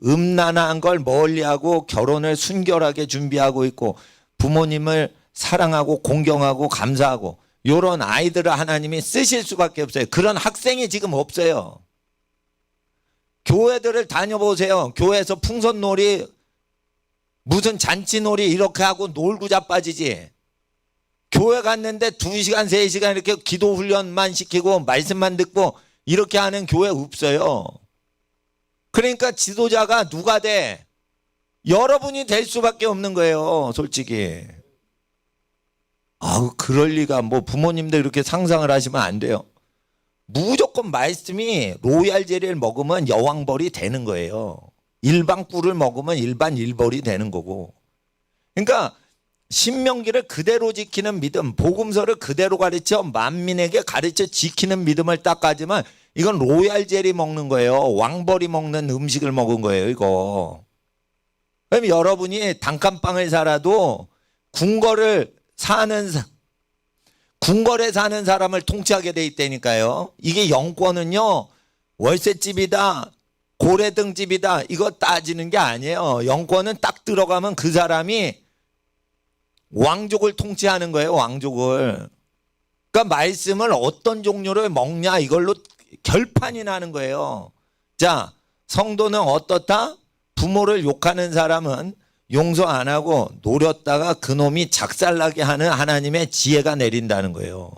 음란한 걸 멀리하고 결혼을 순결하게 준비하고 있고 부모님을 사랑하고 공경하고 감사하고 이런 아이들을 하나님이 쓰실 수밖에 없어요. 그런 학생이 지금 없어요. 교회들을 다녀보세요. 교회에서 풍선놀이 무슨 잔치놀이 이렇게 하고 놀고 자빠지지. 교회 갔는데 2시간 3시간 이렇게 기도 훈련만 시키고 말씀만 듣고 이렇게 하는 교회 없어요. 그러니까 지도자가 누가 돼? 여러분이 될 수밖에 없는 거예요. 솔직히. 그럴 리가. 뭐 부모님들 이렇게 상상을 하시면 안 돼요. 무조건 말씀이 로얄 젤리를 먹으면 여왕벌이 되는 거예요. 일반 꿀을 먹으면 일반 일벌이 되는 거고. 그러니까 신명기를 그대로 지키는 믿음, 복음서를 그대로 가르쳐 만민에게 가르쳐 지키는 믿음을 딱 가지면 이건 로얄 젤리 먹는 거예요. 왕벌이 먹는 음식을 먹은 거예요, 이거. 그럼 여러분이 단칸방을 살아도 궁궐에 사는 사람을 통치하게 돼 있다니까요. 이게 영권은요, 월세집이다, 고래등집이다, 이거 따지는 게 아니에요. 영권은 딱 들어가면 그 사람이 왕족을 통치하는 거예요. 왕족을. 그러니까 말씀을 어떤 종류를 먹냐 이걸로 결판이 나는 거예요. 자, 성도는 어떻다? 부모를 욕하는 사람은 용서 안 하고 노렸다가 그놈이 작살나게 하는 하나님의 지혜가 내린다는 거예요.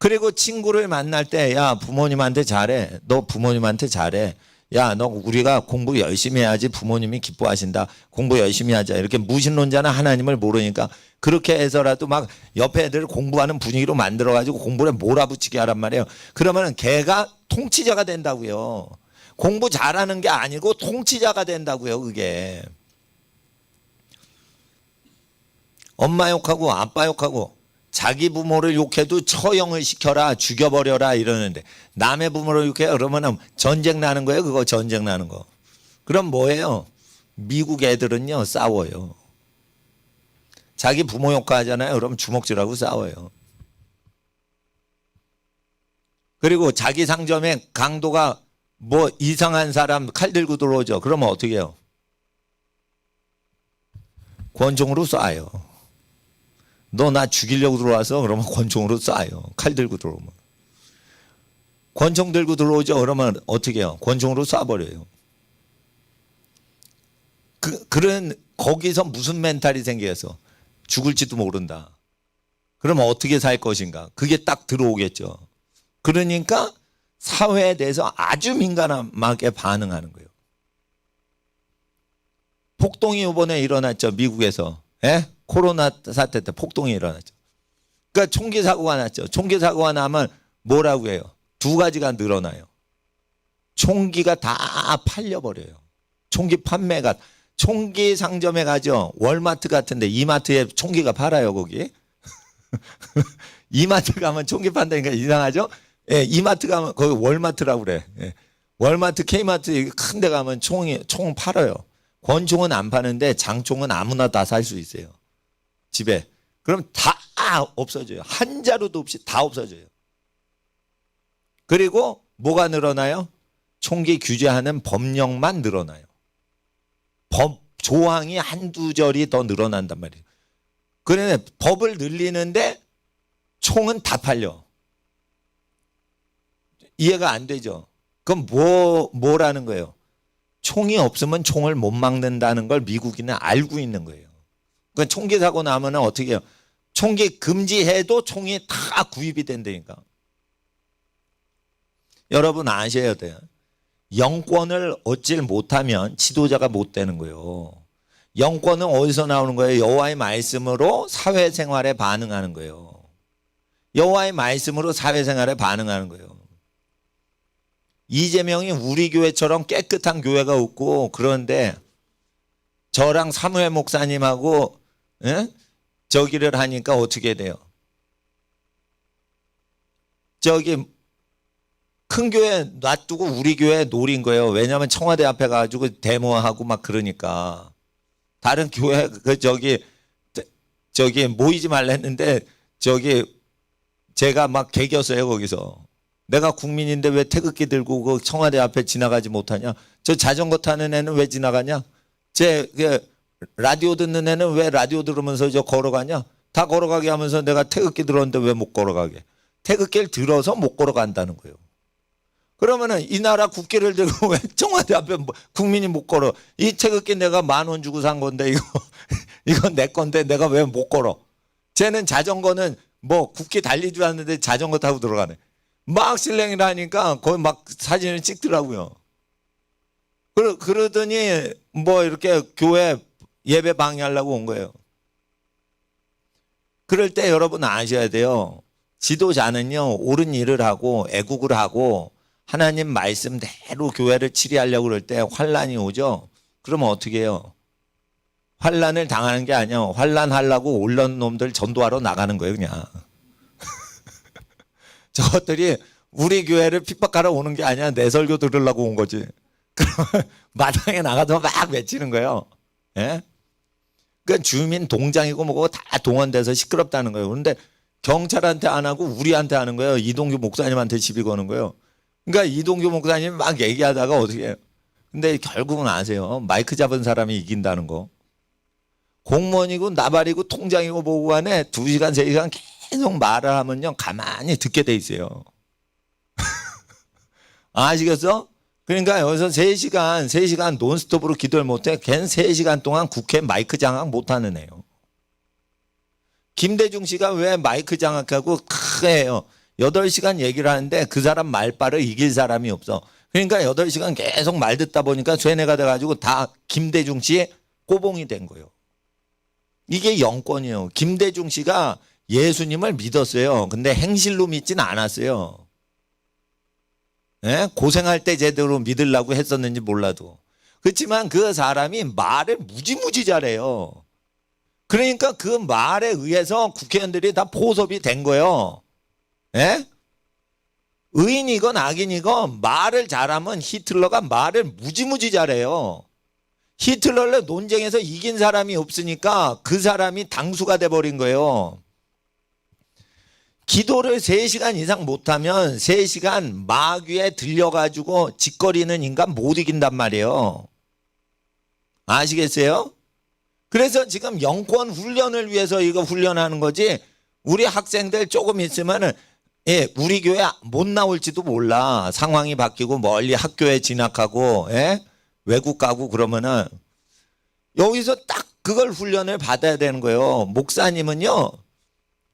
그리고 친구를 만날 때, 야, 부모님한테 잘해. 너 부모님한테 잘해. 야, 너 우리가 공부 열심히 해야지 부모님이 기뻐하신다. 공부 열심히 하자. 이렇게 무신론자는 하나님을 모르니까 그렇게 해서라도 막 옆에 애들 공부하는 분위기로 만들어가지고 공부를 몰아붙이게 하란 말이에요. 그러면 걔가 통치자가 된다고요. 공부 잘하는 게 아니고 통치자가 된다고요, 그게. 엄마 욕하고 아빠 욕하고 자기 부모를 욕해도 처형을 시켜라, 죽여버려라 이러는데 남의 부모를 욕해 그러면 전쟁 나는 거예요. 그거 전쟁 나는 거. 그럼 뭐예요? 미국 애들은요 싸워요. 자기 부모 욕하잖아요. 그럼 주먹질하고 싸워요. 그리고 자기 상점에 강도가 뭐 이상한 사람 칼 들고 들어오죠. 그러면 어떻게 해요? 권총으로 쏴요. 너 나 죽이려고 들어와서 그러면 권총으로 쏴요. 칼 들고 들어오면. 권총 들고 들어오죠. 그러면 어떻게 해요? 권총으로 쏴버려요. 그런 거기서 무슨 멘탈이 생겨서 죽을지도 모른다. 그러면 어떻게 살 것인가? 그게 딱 들어오겠죠. 그러니까 사회에 대해서 아주 민감하게 반응하는 거예요. 폭동이 이번에 일어났죠. 미국에서. 예? 코로나 사태 때 폭동이 일어났죠. 그러니까 총기 사고가 났죠. 총기 사고가 나면 뭐라고 해요? 두 가지가 늘어나요. 총기가 다 팔려버려요. 총기 판매가. 총기 상점에 가죠. 월마트 같은데 이마트에 총기가 팔아요, 거기. 이마트 가면 총기 판다니까 이상하죠? 예, 이마트 가면 거기 월마트라고 그래. 예. 월마트, K마트 큰 데 가면 총 팔아요. 권총은 안 파는데 장총은 아무나 다 살 수 있어요. 집에. 그럼 다 없어져요. 한 자루도 없이 다 없어져요. 그리고 뭐가 늘어나요? 총기 규제하는 법령만 늘어나요. 법 조항이 한두 절이 더 늘어난단 말이에요. 그런데 법을 늘리는데 총은 다 팔려. 이해가 안 되죠. 그럼 뭐라는 거예요? 총이 없으면 총을 못 막는다는 걸 미국인은 알고 있는 거예요. 그러니까 총기 사고 나면 어떻게 해요? 총기 금지해도 총이 다 구입이 된다니까. 여러분 아셔야 돼요. 영권을 얻질 못하면 지도자가 못 되는 거예요. 영권은 어디서 나오는 거예요? 여호와의 말씀으로 사회생활에 반응하는 거예요. 여호와의 말씀으로 사회생활에 반응하는 거예요. 이재명이 우리 교회처럼 깨끗한 교회가 없고 그런데 저랑 사무엘 목사님하고 저기를 하니까 어떻게 돼요? 저기 큰 교회 놔두고 우리 교회 노린 거예요. 왜냐하면 청와대 앞에 가지고 데모하고 막 그러니까 다른 교회 저기 모이지 말라 했는데 저기 제가 막 개겼어요 거기서. 내가 국민인데 왜 태극기 들고 그 청와대 앞에 지나가지 못하냐? 저 자전거 타는 애는 왜 지나가냐? 라디오 듣는 애는 왜 라디오 들으면서 저 걸어가냐? 다 걸어가게 하면서 내가 태극기 들었는데 왜 못 걸어가게? 태극기를 들어서 못 걸어간다는 거예요. 그러면은 이 나라 국기를 들고 왜 청와대 앞에 국민이 못 걸어? 이 태극기 내가 10,000원 주고 산 건데 이건 내 건데 내가 왜 못 걸어? 쟤는 자전거는 뭐 국기 달리지 않는데 자전거 타고 들어가네. 막 실랭이를 하니까 거기 막 사진을 찍더라고요. 그러더니 뭐 이렇게 교회 예배 방해하려고 온 거예요. 그럴 때 여러분 아셔야 돼요. 지도자는요, 옳은 일을 하고 애국을 하고 하나님 말씀대로 교회를 치리하려고 그럴 때 환란이 오죠. 그러면 어떻게 해요? 환란을 당하는 게 아니야. 환란하려고 올라온 놈들 전도하러 나가는 거예요, 그냥. 저것들이 우리 교회를 핍박하러 오는 게 아니야. 내 설교 들으려고 온 거지. 그러면 마당에 나가서 막 외치는 거예요. 예? 그러니까 주민 동장이고 뭐고 다 동원돼서 시끄럽다는 거예요. 그런데 경찰한테 안 하고 우리한테 하는 거예요. 이동규 목사님한테 시비 거는 거예요. 그러니까 이동규 목사님이 막 얘기하다가 어떻게 해요? 근데 결국은 아세요. 마이크 잡은 사람이 이긴다는 거. 공무원이고 나발이고 통장이고 뭐고 간에 2시간, 3시간 계속 말을 하면요. 가만히 듣게 돼 있어요. 아시겠어? 그러니까 여기서 3시간 논스톱으로 기도를 못해. 걔는 3시간 동안 국회 마이크 장악 못하는 애요. 김대중 씨가 왜 마이크 장악하고 크게 해요? 8시간 얘기를 하는데 그 사람 말빨을 이길 사람이 없어. 그러니까 8시간 계속 말 듣다 보니까 쇠뇌가 돼가지고 다 김대중 씨의 꼬봉이 된 거예요. 이게 영권이에요. 김대중 씨가 예수님을 믿었어요. 근데 행실로 믿지는 않았어요. 예? 고생할 때 제대로 믿으려고 했었는지 몰라도. 그렇지만 그 사람이 말을 무지무지 잘해요. 그러니까 그 말에 의해서 국회의원들이 다 포섭이 된 거예요. 예? 의인이건 악인이건 말을 잘하면 히틀러가 말을 무지무지 잘해요. 히틀러를 논쟁에서 이긴 사람이 없으니까 그 사람이 당수가 돼버린 거예요. 기도를 3시간 이상 못하면 3시간 마귀에 들려가지고 짓거리는 인간 못 이긴단 말이에요. 아시겠어요? 그래서 지금 영권 훈련을 위해서 이거 훈련하는 거지. 우리 학생들 조금 있으면은 예, 우리 교회 못 나올지도 몰라. 상황이 바뀌고 멀리 학교에 진학하고 예? 외국 가고 그러면은 여기서 딱 그걸 훈련을 받아야 되는 거예요. 목사님은요.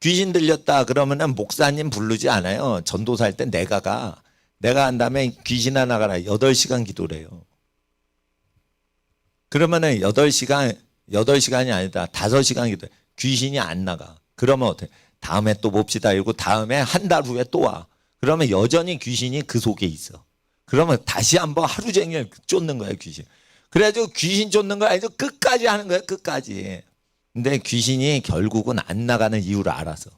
귀신 들렸다 그러면은 목사님 부르지 않아요. 전도사 할 때 내가 가. 내가 한 다음에 귀신 하나 가라. 8시간 기도를 해요. 그러면은 8시간이 아니다. 5시간 기도. 귀신이 안 나가. 그러면 어떻게? 다음에 또 봅시다. 이러고 다음에 한 달 후에 또 와. 그러면 여전히 귀신이 그 속에 있어. 그러면 다시 한번 하루 종일 쫓는 거야, 귀신. 그래가지고 귀신 쫓는 걸 아니죠. 끝까지 하는 거야, 끝까지. 근데 귀신이 결국은 안 나가는 이유를 알아서.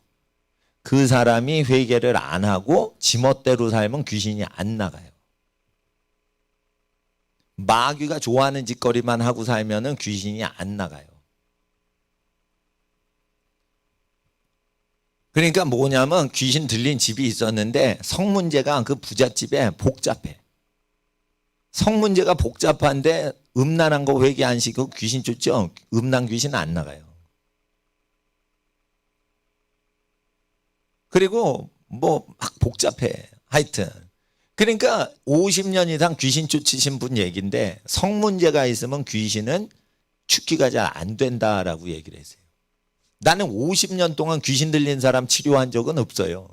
그 사람이 회개를 안 하고 지멋대로 살면 귀신이 안 나가요. 마귀가 좋아하는 짓거리만 하고 살면은 귀신이 안 나가요. 그러니까 뭐냐면 귀신 들린 집이 있었는데 성문제가 그 부잣집에 복잡해. 성문제가 복잡한데 음란한 거 회개 안 시키고 귀신 쫓죠? 음란 귀신 안 나가요. 그리고 뭐 막 복잡해. 하여튼. 그러니까 50년 이상 귀신 쫓으신 분 얘기인데 성문제가 있으면 귀신은 축기가 잘 안 된다라고 얘기를 했어요. 나는 50년 동안 귀신 들린 사람 치료한 적은 없어요.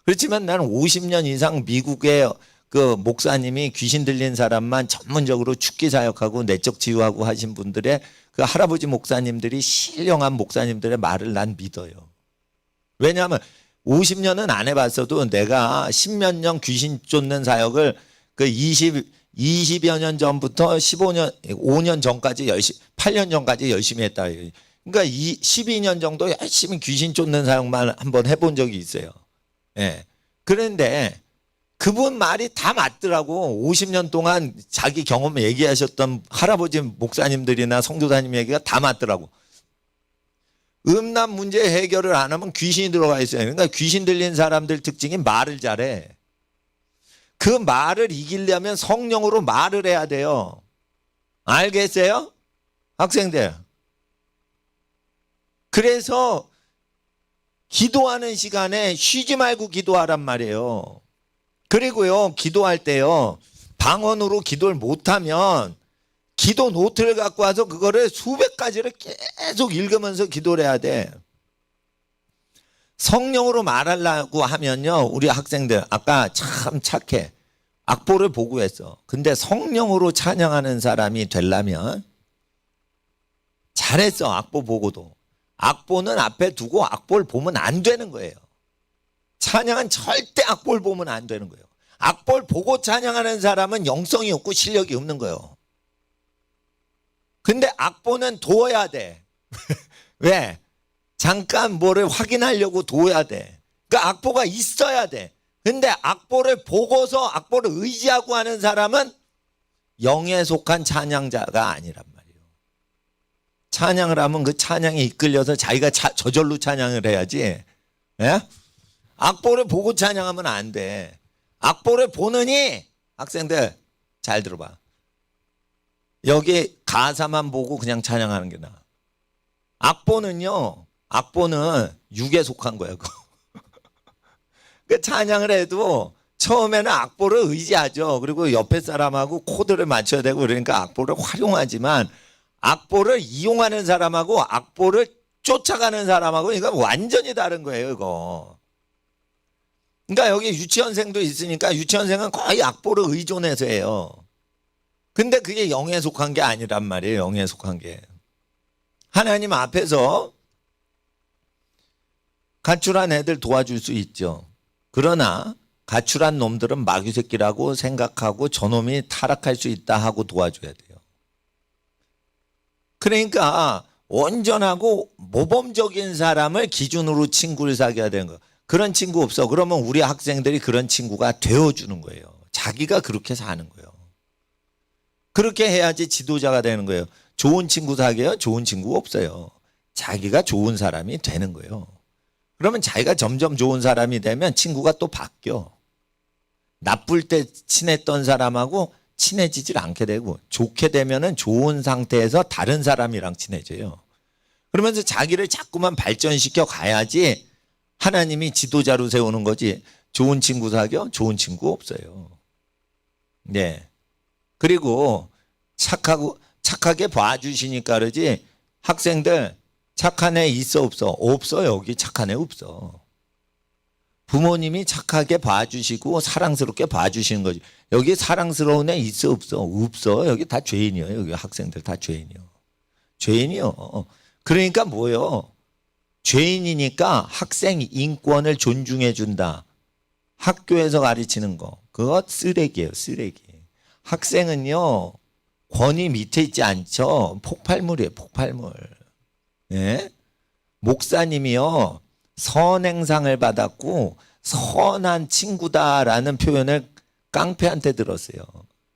그렇지만 나는 50년 이상 미국의 그 목사님이 귀신 들린 사람만 전문적으로 축기 사역하고 내적 치유하고 하신 분들의 그 할아버지 목사님들이 신령한 목사님들의 말을 난 믿어요. 왜냐하면 50년은 안 해봤어도 내가 10몇 년 귀신 쫓는 사역을 그 20여 년 전부터 5년 전까지 8년 전까지 열심히 했다. 그러니까 12년 정도 열심히 귀신 쫓는 사역만 한번 해본 적이 있어요. 예. 그런데 그분 말이 다 맞더라고. 50년 동안 자기 경험 얘기하셨던 할아버지 목사님들이나 성도사님 얘기가 다 맞더라고. 음란 문제 해결을 안 하면 귀신이 들어가 있어요. 그러니까 귀신 들린 사람들 특징이 말을 잘해. 그 말을 이기려면 성령으로 말을 해야 돼요. 알겠어요? 학생들. 그래서 기도하는 시간에 쉬지 말고 기도하란 말이에요. 그리고요, 기도할 때요, 방언으로 기도를 못하면 기도 노트를 갖고 와서 그거를 수백 가지를 계속 읽으면서 기도를 해야 돼. 성령으로 말하려고 하면요, 우리 학생들 아까 참 착해. 악보를 보고 했어. 근데 성령으로 찬양하는 사람이 되려면 잘했어. 악보 보고도. 악보는 앞에 두고 악보를 보면 안 되는 거예요. 찬양은 절대 악보를 보면 안 되는 거예요. 악보를 보고 찬양하는 사람은 영성이 없고 실력이 없는 거예요. 근데 악보는 둬야 돼. 왜? 잠깐 뭐를 확인하려고 둬야 돼. 그러니까 악보가 있어야 돼. 근데 악보를 보고서 악보를 의지하고 하는 사람은 영에 속한 찬양자가 아니란 말이에요. 찬양을 하면 그 찬양에 이끌려서 자기가 저절로 찬양을 해야지. 예? 악보를 보고 찬양하면 안 돼. 악보를 보느니 학생들 잘 들어봐. 여기 가사만 보고 그냥 찬양하는 게 나아. 악보는요. 악보는 육에 속한 거야. 그 찬양을 해도 처음에는 악보를 의지하죠. 그리고 옆에 사람하고 코드를 맞춰야 되고 그러니까 악보를 활용하지만 악보를 이용하는 사람하고 악보를 쫓아가는 사람하고 이거 완전히 다른 거예요, 이거. 그러니까 여기 유치원생도 있으니까 유치원생은 거의 악보를 의존해서 해요. 근데 그게 영에 속한 게 아니란 말이에요. 영에 속한 게. 하나님 앞에서 가출한 애들 도와줄 수 있죠. 그러나 가출한 놈들은 마귀 새끼라고 생각하고 저놈이 타락할 수 있다 하고 도와줘야 돼요. 그러니까 온전하고 모범적인 사람을 기준으로 친구를 사귀어야 되는 거예요. 그런 친구 없어. 그러면 우리 학생들이 그런 친구가 되어주는 거예요. 자기가 그렇게 사는 거예요. 그렇게 해야지 지도자가 되는 거예요. 좋은 친구 사귀어요? 좋은 친구 없어요. 자기가 좋은 사람이 되는 거예요. 그러면 자기가 점점 좋은 사람이 되면 친구가 또 바뀌어. 나쁠 때 친했던 사람하고 친해지질 않게 되고, 좋게 되면은 좋은 상태에서 다른 사람이랑 친해져요. 그러면서 자기를 자꾸만 발전시켜 가야지 하나님이 지도자로 세우는 거지. 좋은 친구 사겨? 좋은 친구 없어요. 네. 그리고 착하게 봐주시니까 그러지, 학생들 착한 애 있어 없어? 없어. 여기 착한 애 없어. 부모님이 착하게 봐주시고 사랑스럽게 봐주시는 거지. 여기 사랑스러운 애 있어 없어? 없어. 여기 다 죄인이에요. 여기 학생들 다 죄인이요. 죄인이요. 그러니까 뭐요? 죄인이니까 학생 인권을 존중해 준다. 학교에서 가르치는 거. 그거 쓰레기예요. 쓰레기. 학생은요, 권위 밑에 있지 않죠. 폭발물이에요. 폭발물. 예? 목사님이요, 선행상을 받았고 선한 친구다라는 표현을 깡패한테 들었어요.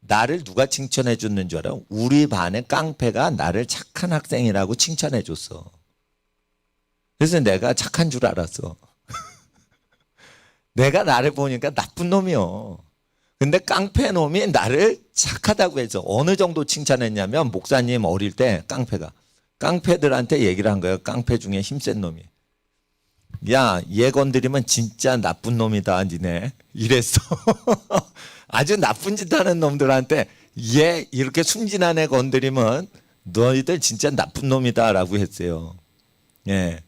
나를 누가 칭찬해 줬는 줄 알아? 우리 반의 깡패가 나를 착한 학생이라고 칭찬해 줬어. 그래서 내가 착한 줄 알았어. 내가 나를 보니까 나쁜 놈이요. 근데 깡패 놈이 나를 착하다고 해서 어느 정도 칭찬했냐면, 목사님 어릴 때 깡패들한테 얘기를 한 거예요. 깡패 중에 힘센 놈이. 야, 얘 건드리면 진짜 나쁜 놈이다, 니네. 이랬어. 아주 나쁜 짓 하는 놈들한테 얘 이렇게 순진한 애 건드리면 너희들 진짜 나쁜 놈이다 라고 했어요. 예.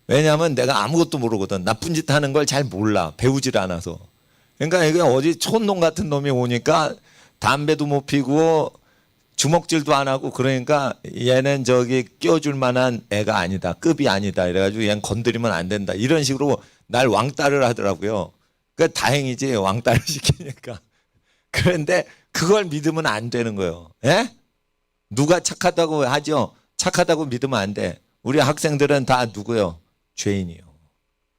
왜냐하면 내가 아무것도 모르거든. 나쁜 짓 하는 걸 잘 몰라. 배우질 않아서. 그러니까 이게 어디 촌놈 같은 놈이 오니까 담배도 못 피고 주먹질도 안 하고, 그러니까 얘는 저기 껴줄 만한 애가 아니다. 급이 아니다. 이래가지고 얘는 건드리면 안 된다. 이런 식으로 날 왕따를 하더라고요. 그러니까 다행이지, 왕따를 시키니까. 그런데 그걸 믿으면 안 되는 거예요. 예? 누가 착하다고 하죠? 착하다고 믿으면 안 돼. 우리 학생들은 다 누구요? 죄인이요.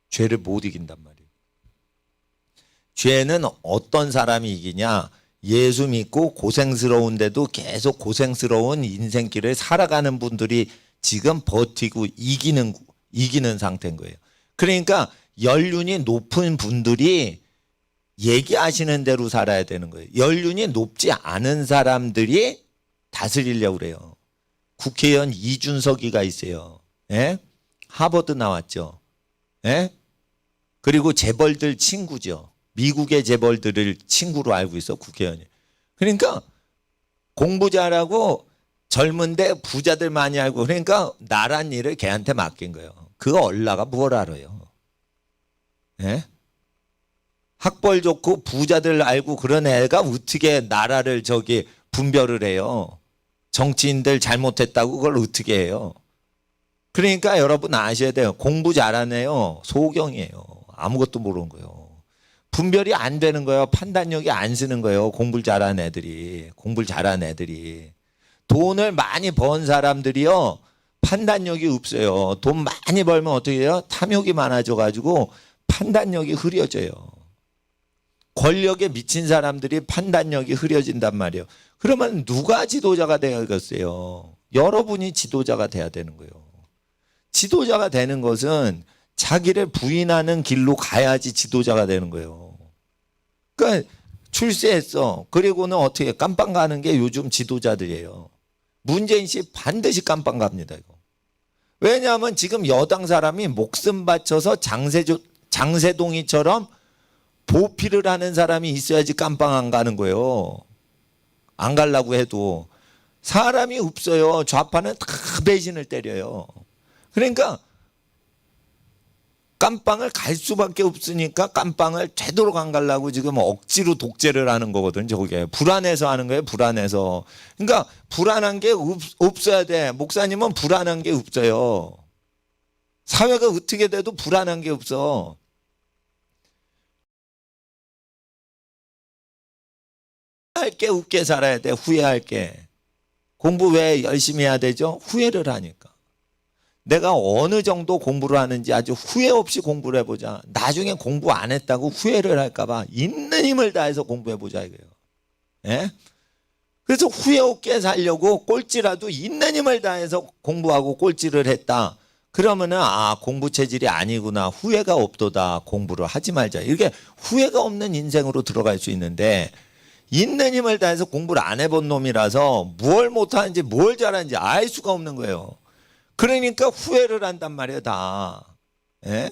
죄를 못 이긴단 말이에요. 죄는 어떤 사람이 이기냐? 예수 믿고 고생스러운데도 계속 고생스러운 인생길을 살아가는 분들이 지금 버티고 이기는 상태인 거예요. 그러니까 연륜이 높은 분들이 얘기하시는 대로 살아야 되는 거예요. 연륜이 높지 않은 사람들이 다스리려고 그래요. 국회의원 이준석이가 있어요. 예? 하버드 나왔죠. 예? 그리고 재벌들 친구죠. 미국의 재벌들을 친구로 알고 있어, 국회의원이. 그러니까 공부 잘하고 젊은데 부자들 많이 알고, 그러니까 나란 일을 걔한테 맡긴 거예요. 그 얼라가 뭘 알아요. 예? 학벌 좋고 부자들 알고 그런 애가 어떻게 나라를 저기 분별을 해요. 정치인들 잘못했다고 그걸 어떻게 해요. 그러니까 여러분 아셔야 돼요. 공부 잘하는 애요, 소경이에요. 아무것도 모르는 거예요. 분별이 안 되는 거예요. 판단력이 안 쓰는 거예요. 공부를 잘하는 애들이. 돈을 많이 번 사람들이요, 판단력이 없어요. 돈 많이 벌면 어떻게 해요? 탐욕이 많아져가지고 판단력이 흐려져요. 권력에 미친 사람들이 판단력이 흐려진단 말이에요. 그러면 누가 지도자가 되겠어요? 여러분이 지도자가 돼야 되는 거예요. 지도자가 되는 것은 자기를 부인하는 길로 가야지 지도자가 되는 거예요. 그러니까 출세했어. 그리고는 어떻게 깜빵 가는 게 요즘 지도자들이에요. 문재인 씨 반드시 깜빵 갑니다, 이거. 왜냐하면 지금 여당 사람이 목숨 바쳐서 장세동이처럼 보필을 하는 사람이 있어야지 깜빵 안 가는 거예요. 안 가려고 해도 사람이 없어요. 좌파는 다 배신을 때려요. 그러니까 깜빵을 갈 수밖에 없으니까 깜빵을 되도록 안 가려고 지금 억지로 독재를 하는 거거든. 저게 불안해서 하는 거예요. 불안해서. 그러니까 불안한 게 없어야 돼. 목사님은 불안한 게 없어요. 사회가 어떻게 돼도 불안한 게 없어. 후회할 게 없게 살아야 돼. 후회할 게. 공부 왜 열심히 해야 되죠? 후회를 하니까. 내가 어느 정도 공부를 하는지 아주 후회 없이 공부를 해보자. 나중에 공부 안 했다고 후회를 할까 봐 있는 힘을 다해서 공부해보자 이거예요. 예? 그래서 후회 없게 살려고 꼴찌라도 있는 힘을 다해서 공부하고 꼴찌를 했다. 그러면은 공부 체질이 아니구나. 후회가 없도다. 공부를 하지 말자. 이렇게 후회가 없는 인생으로 들어갈 수 있는데 있는 힘을 다해서 공부를 안 해본 놈이라서 뭘 못하는지 뭘 잘하는지 알 수가 없는 거예요. 그러니까 후회를 한단 말이에요, 다. 예?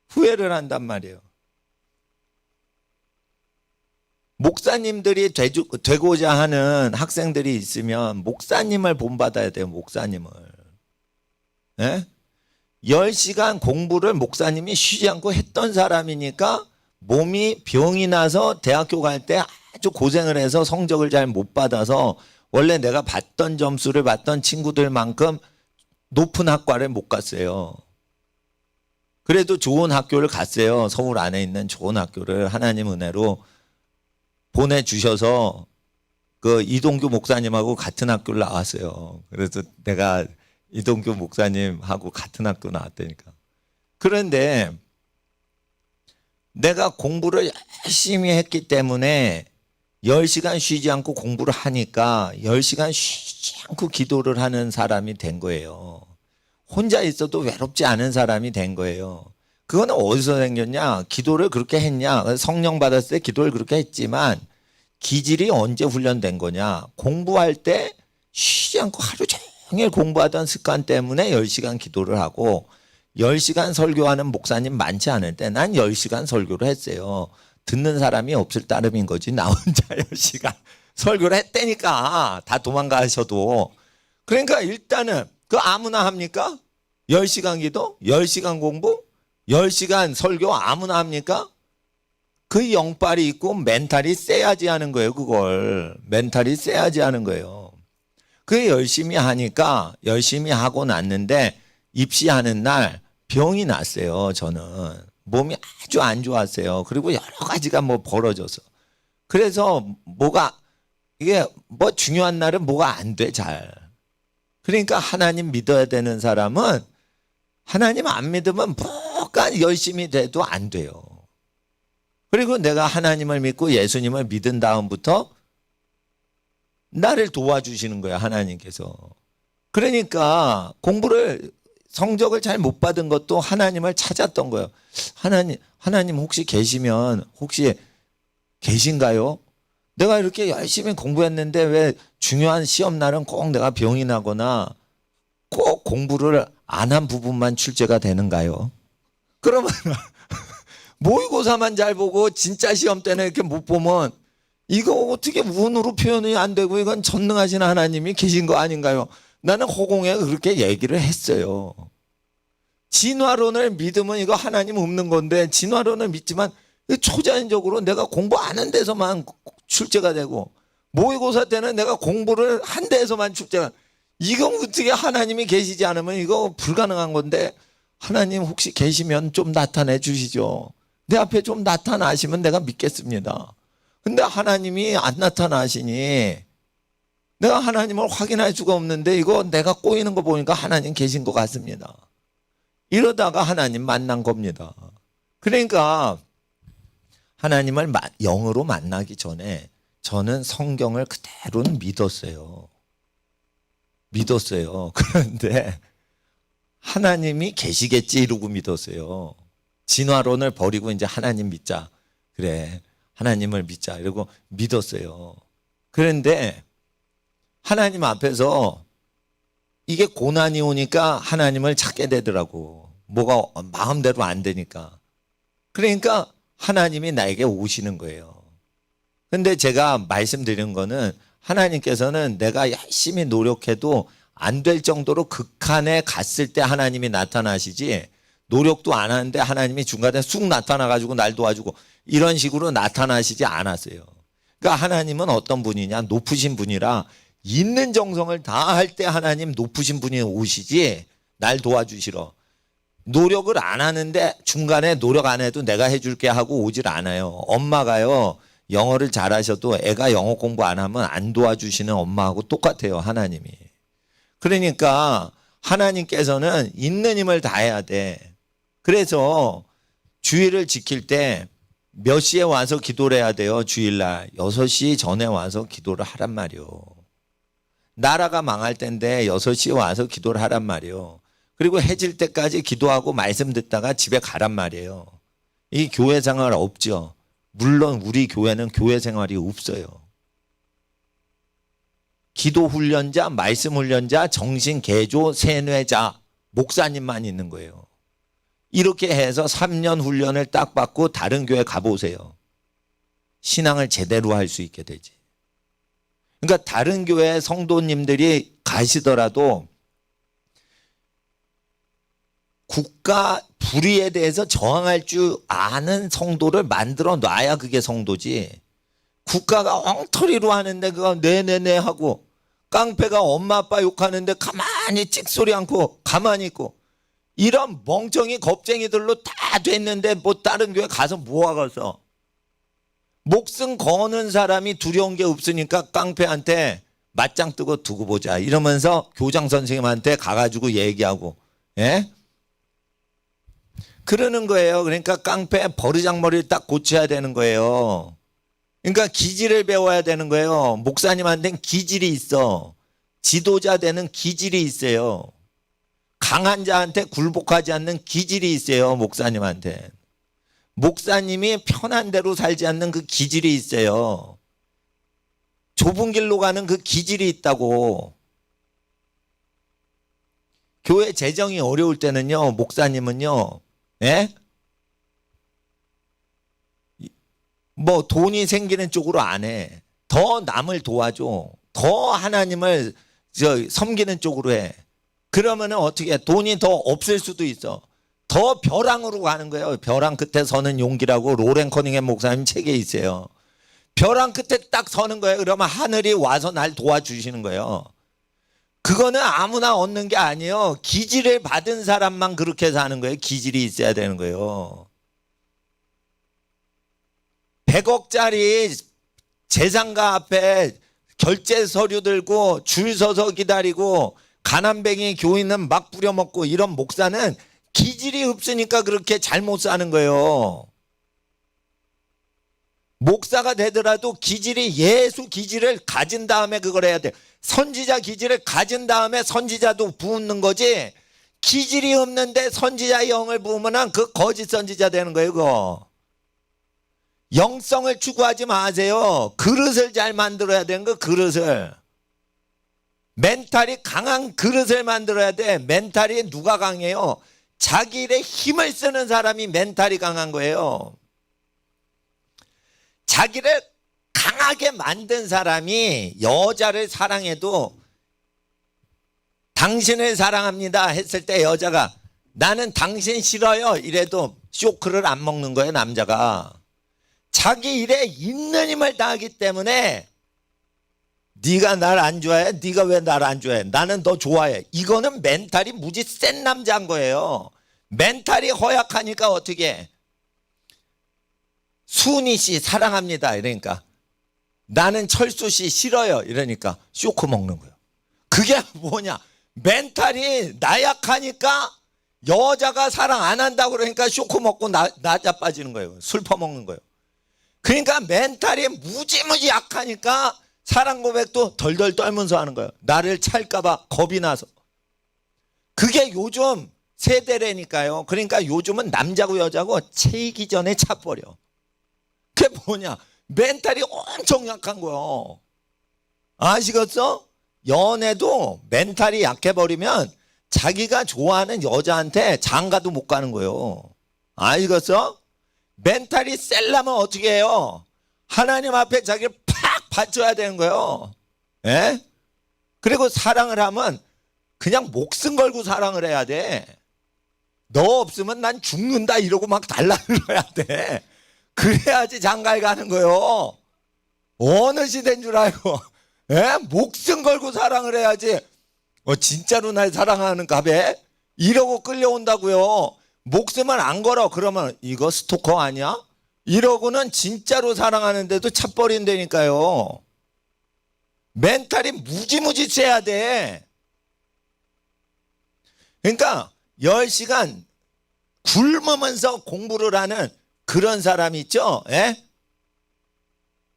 후회를 한단 말이에요. 목사님들이 되고자 하는 학생들이 있으면 목사님을 본받아야 돼요, 목사님을. 예? 10시간 공부를 목사님이 쉬지 않고 했던 사람이니까 몸이 병이 나서 대학교 갈 때 아주 고생을 해서 성적을 잘 못 받아서 원래 내가 받던 점수를 받던 친구들만큼 높은 학과를 못 갔어요. 그래도 좋은 학교를 갔어요. 서울 안에 있는 좋은 학교를 하나님 은혜로 보내주셔서 그 이동규 목사님하고 같은 학교를 나왔어요. 그래서 내가 이동규 목사님하고 같은 학교 나왔다니까. 그런데 내가 공부를 열심히 했기 때문에 10시간 쉬지 않고 공부를 하니까 10시간 쉬지 않고 기도를 하는 사람이 된 거예요. 혼자 있어도 외롭지 않은 사람이 된 거예요. 그건 어디서 생겼냐? 기도를 그렇게 했냐? 성령 받았을 때 기도를 그렇게 했지만 기질이 언제 훈련된 거냐? 공부할 때 쉬지 않고 하루 종일 공부하던 습관 때문에 10시간 기도를 하고 10시간 설교하는 목사님 많지 않을 때 난 10시간 설교를 했어요. 듣는 사람이 없을 따름인 거지. 나 혼자 10시간 설교를 했다니까. 다 도망가셔도. 그러니까 일단은 그 아무나 합니까? 10시간 기도? 10시간 공부? 10시간 설교 아무나 합니까? 그 영빨이 있고 멘탈이 세야지 하는 거예요. 그걸. 멘탈이 세야지 하는 거예요. 그 열심히 하니까 열심히 하고 났는데 입시하는 날 병이 났어요. 저는. 몸이 아주 안 좋았어요. 그리고 여러 가지가 뭐 벌어져서. 그래서 이게 뭐 중요한 날은 뭐가 안 돼, 잘. 그러니까 하나님 믿어야 되는 사람은 하나님 안 믿으면 뭐가 열심히 돼도 안 돼요. 그리고 내가 하나님을 믿고 예수님을 믿은 다음부터 나를 도와주시는 거야, 하나님께서. 그러니까 성적을 잘 못 받은 것도 하나님을 찾았던 거예요. 하나님 혹시 계신가요? 내가 이렇게 열심히 공부했는데 왜 중요한 시험 날은 꼭 내가 병이 나거나 꼭 공부를 안 한 부분만 출제가 되는가요? 그러면 모의고사만 잘 보고 진짜 시험 때는 이렇게 못 보면 이거 어떻게 운으로 표현이 안 되고 이건 전능하신 하나님이 계신 거 아닌가요? 나는 허공에 그렇게 얘기를 했어요. 진화론을 믿으면 이거 하나님 없는 건데 진화론을 믿지만 초자연적으로 내가 공부 안 한 데서만 출제가 되고 모의고사 때는 내가 공부를 한 데에서만 출제가 이건 어떻게 하나님이 계시지 않으면 이거 불가능한 건데 하나님 혹시 계시면 좀 나타내 주시죠. 내 앞에 좀 나타나시면 내가 믿겠습니다. 근데 하나님이 안 나타나시니 내가 하나님을 확인할 수가 없는데 이거 내가 꼬이는 거 보니까 하나님 계신 것 같습니다. 이러다가 하나님 만난 겁니다. 그러니까 하나님을 영으로 만나기 전에 저는 성경을 그대로는 믿었어요. 그런데 하나님이 계시겠지 이러고 믿었어요. 진화론을 버리고 이제 하나님 믿자. 그래, 하나님을 믿자. 이러고 믿었어요. 그런데 하나님 앞에서 이게 고난이 오니까 하나님을 찾게 되더라고. 뭐가 마음대로 안 되니까. 그러니까 하나님이 나에게 오시는 거예요. 근데 제가 말씀드린 거는 하나님께서는 내가 열심히 노력해도 안 될 정도로 극한에 갔을 때 하나님이 나타나시지 노력도 안 하는데 하나님이 중간에 쑥 나타나가지고 날 도와주고 이런 식으로 나타나시지 않았어요. 그러니까 하나님은 어떤 분이냐? 높으신 분이라 있는 정성을 다 할 때 하나님 높으신 분이 오시지 날 도와주시러. 노력을 안 하는데 중간에 노력 안 해도 내가 해줄게 하고 오질 않아요. 엄마가요. 영어를 잘하셔도 애가 영어 공부 안 하면 안 도와주시는 엄마하고 똑같아요. 하나님이. 그러니까 하나님께서는 있는 힘을 다해야 돼. 그래서 주일을 지킬 때 몇 시에 와서 기도를 해야 돼요? 주일날 6시 전에 와서 기도를 하란 말이요. 나라가 망할 텐데 6시에 와서 기도를 하란 말이요. 그리고 해질 때까지 기도하고 말씀 듣다가 집에 가란 말이에요. 이 교회 생활 없죠. 물론 우리 교회는 교회 생활이 없어요. 기도 훈련자, 말씀 훈련자, 정신 개조, 세뇌자, 목사님만 있는 거예요. 이렇게 해서 3년 훈련을 딱 받고 다른 교회 가보세요. 신앙을 제대로 할 수 있게 되지. 그러니까 다른 교회 성도님들이 가시더라도 국가 불의에 대해서 저항할 줄 아는 성도를 만들어 놔야 그게 성도지. 국가가 엉터리로 하는데 그거 네네네 하고 깡패가 엄마 아빠 욕하는데 가만히 찍소리 않고 가만히 있고 이런 멍청이 겁쟁이들로 다 됐는데 뭐 다른 교회 가서 뭐하겠어. 목숨 거는 사람이 두려운 게 없으니까 깡패한테 맞짱 뜨고 두고 보자 이러면서 교장 선생님한테 가가지고 얘기하고 예? 그러는 거예요. 그러니까 깡패 버르장머리를 딱 고쳐야 되는 거예요. 그러니까 기질을 배워야 되는 거예요. 목사님한테는 기질이 있어. 지도자 되는 기질이 있어요. 강한 자한테 굴복하지 않는 기질이 있어요. 목사님한테. 목사님이 편한 대로 살지 않는 그 기질이 있어요. 좁은 길로 가는 그 기질이 있다고. 교회 재정이 어려울 때는요. 목사님은요. 예? 뭐 돈이 생기는 쪽으로 안 해. 더 남을 도와줘. 더 하나님을 섬기는 쪽으로 해. 그러면은 어떻게 해? 돈이 더 없을 수도 있어. 더 벼랑으로 가는 거예요. 벼랑 끝에 서는 용기라고 로렌 커닝햄 목사님 책에 있어요. 벼랑 끝에 딱 서는 거예요. 그러면 하늘이 와서 날 도와주시는 거예요. 그거는 아무나 얻는 게 아니에요. 기질을 받은 사람만 그렇게 사는 거예요. 기질이 있어야 되는 거예요. 100억짜리 재산가 앞에 결제 서류 들고 줄 서서 기다리고 가난뱅이 교인은 막 부려먹고 이런 목사는 기질이 없으니까 그렇게 잘못 사는 거예요. 목사가 되더라도 기질이 예수 기질을 가진 다음에 그걸 해야 돼. 선지자 기질을 가진 다음에 선지자도 부는 거지. 기질이 없는데 선지자의 영을 부으면 그 거짓 선지자 되는 거예요. 그거. 영성을 추구하지 마세요. 그릇을 잘 만들어야 되는 거 그릇을. 멘탈이 강한 그릇을 만들어야 돼. 멘탈이 누가 강해요? 자기 일에 힘을 쓰는 사람이 멘탈이 강한 거예요. 자기를 강하게 만든 사람이 여자를 사랑해도 당신을 사랑합니다 했을 때 여자가 나는 당신 싫어요 이래도 쇼크를 안 먹는 거예요. 남자가. 자기 일에 있는 힘을 다하기 때문에 네가 날 안 좋아해? 네가 왜 날 안 좋아해? 나는 너 좋아해. 이거는 멘탈이 무지 센 남자인 거예요. 멘탈이 허약하니까 어떻게 해? 순희 씨 사랑합니다 이러니까 나는 철수 씨 싫어요 이러니까 쇼크 먹는 거예요. 그게 뭐냐? 멘탈이 나약하니까 여자가 사랑 안 한다고 그러니까 쇼크 먹고 나자 빠지는 거예요. 술 퍼먹는 거예요. 그러니까 멘탈이 무지무지 약하니까 사랑 고백도 덜덜 떨면서 하는 거예요. 나를 찰까 봐 겁이 나서. 그게 요즘 세대라니까요. 그러니까 요즘은 남자고 여자고 채이기 전에 차버려. 그게 뭐냐? 멘탈이 엄청 약한 거예요. 아시겠어? 연애도 멘탈이 약해버리면 자기가 좋아하는 여자한테 장가도 못 가는 거예요. 아시겠어? 멘탈이 셀라면 어떻게 해요? 하나님 앞에 자기를 팍 바쳐야 되는 거예요. 예? 그리고 사랑을 하면 그냥 목숨 걸고 사랑을 해야 돼. 너 없으면 난 죽는다 이러고 막 달라들어야 돼. 그래야지 장가에 가는 거요. 어느 시대인 줄 알고 목숨 걸고 사랑을 해야지. 진짜로 날 사랑하는 갑에 이러고 끌려온다고요. 목숨을 안 걸어 그러면 이거 스토커 아니야? 이러고는 진짜로 사랑하는데도 차버린다니까요. 멘탈이 무지무지 세야 돼. 그러니까 10시간 굶으면서 공부를 하는 그런 사람이 있죠. 예?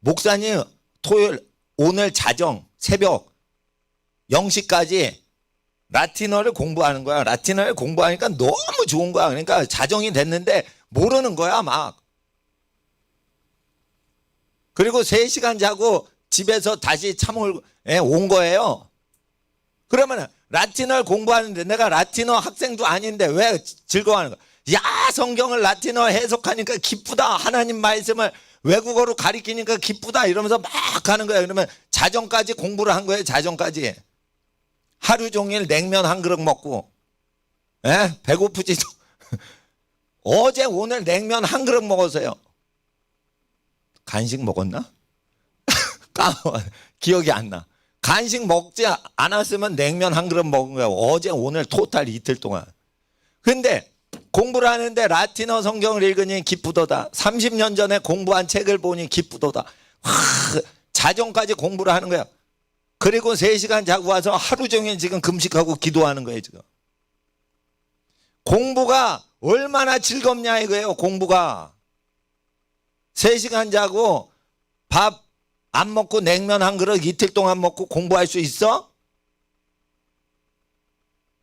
목사님 토요일 오늘 자정 새벽 0시까지 라틴어를 공부하는 거야. 라틴어를 공부하니까 너무 좋은 거야. 그러니까 자정이 됐는데 모르는 거야 막. 그리고 3시간 자고 집에서 다시 참을 온 거예요. 그러면 라틴어를 공부하는데 내가 라틴어 학생도 아닌데 왜 즐거워하는 거야? 야, 성경을 라틴어 해석하니까 기쁘다. 하나님 말씀을 외국어로 가리키니까 기쁘다. 이러면서 막 하는 거야. 그러면 자정까지 공부를 한 거예요. 자정까지. 하루 종일 냉면 한 그릇 먹고 배고프지도. 어제 오늘 냉면 한 그릇 먹었어요. 간식 먹었나? 기억이 안 나. 간식 먹지 않았으면 냉면 한 그릇 먹은 거예요. 어제 오늘 토탈 이틀 동안. 근데 공부를 하는데 라틴어 성경을 읽으니 기쁘도다. 30년 전에 공부한 책을 보니 기쁘도다. 자정까지 공부를 하는 거야. 그리고 3시간 자고 와서 하루 종일 지금 금식하고 기도하는 거예요 지금. 공부가 얼마나 즐겁냐 이거예요. 공부가 3시간 자고 밥 안 먹고 냉면 한 그릇 이틀 동안 먹고 공부할 수 있어?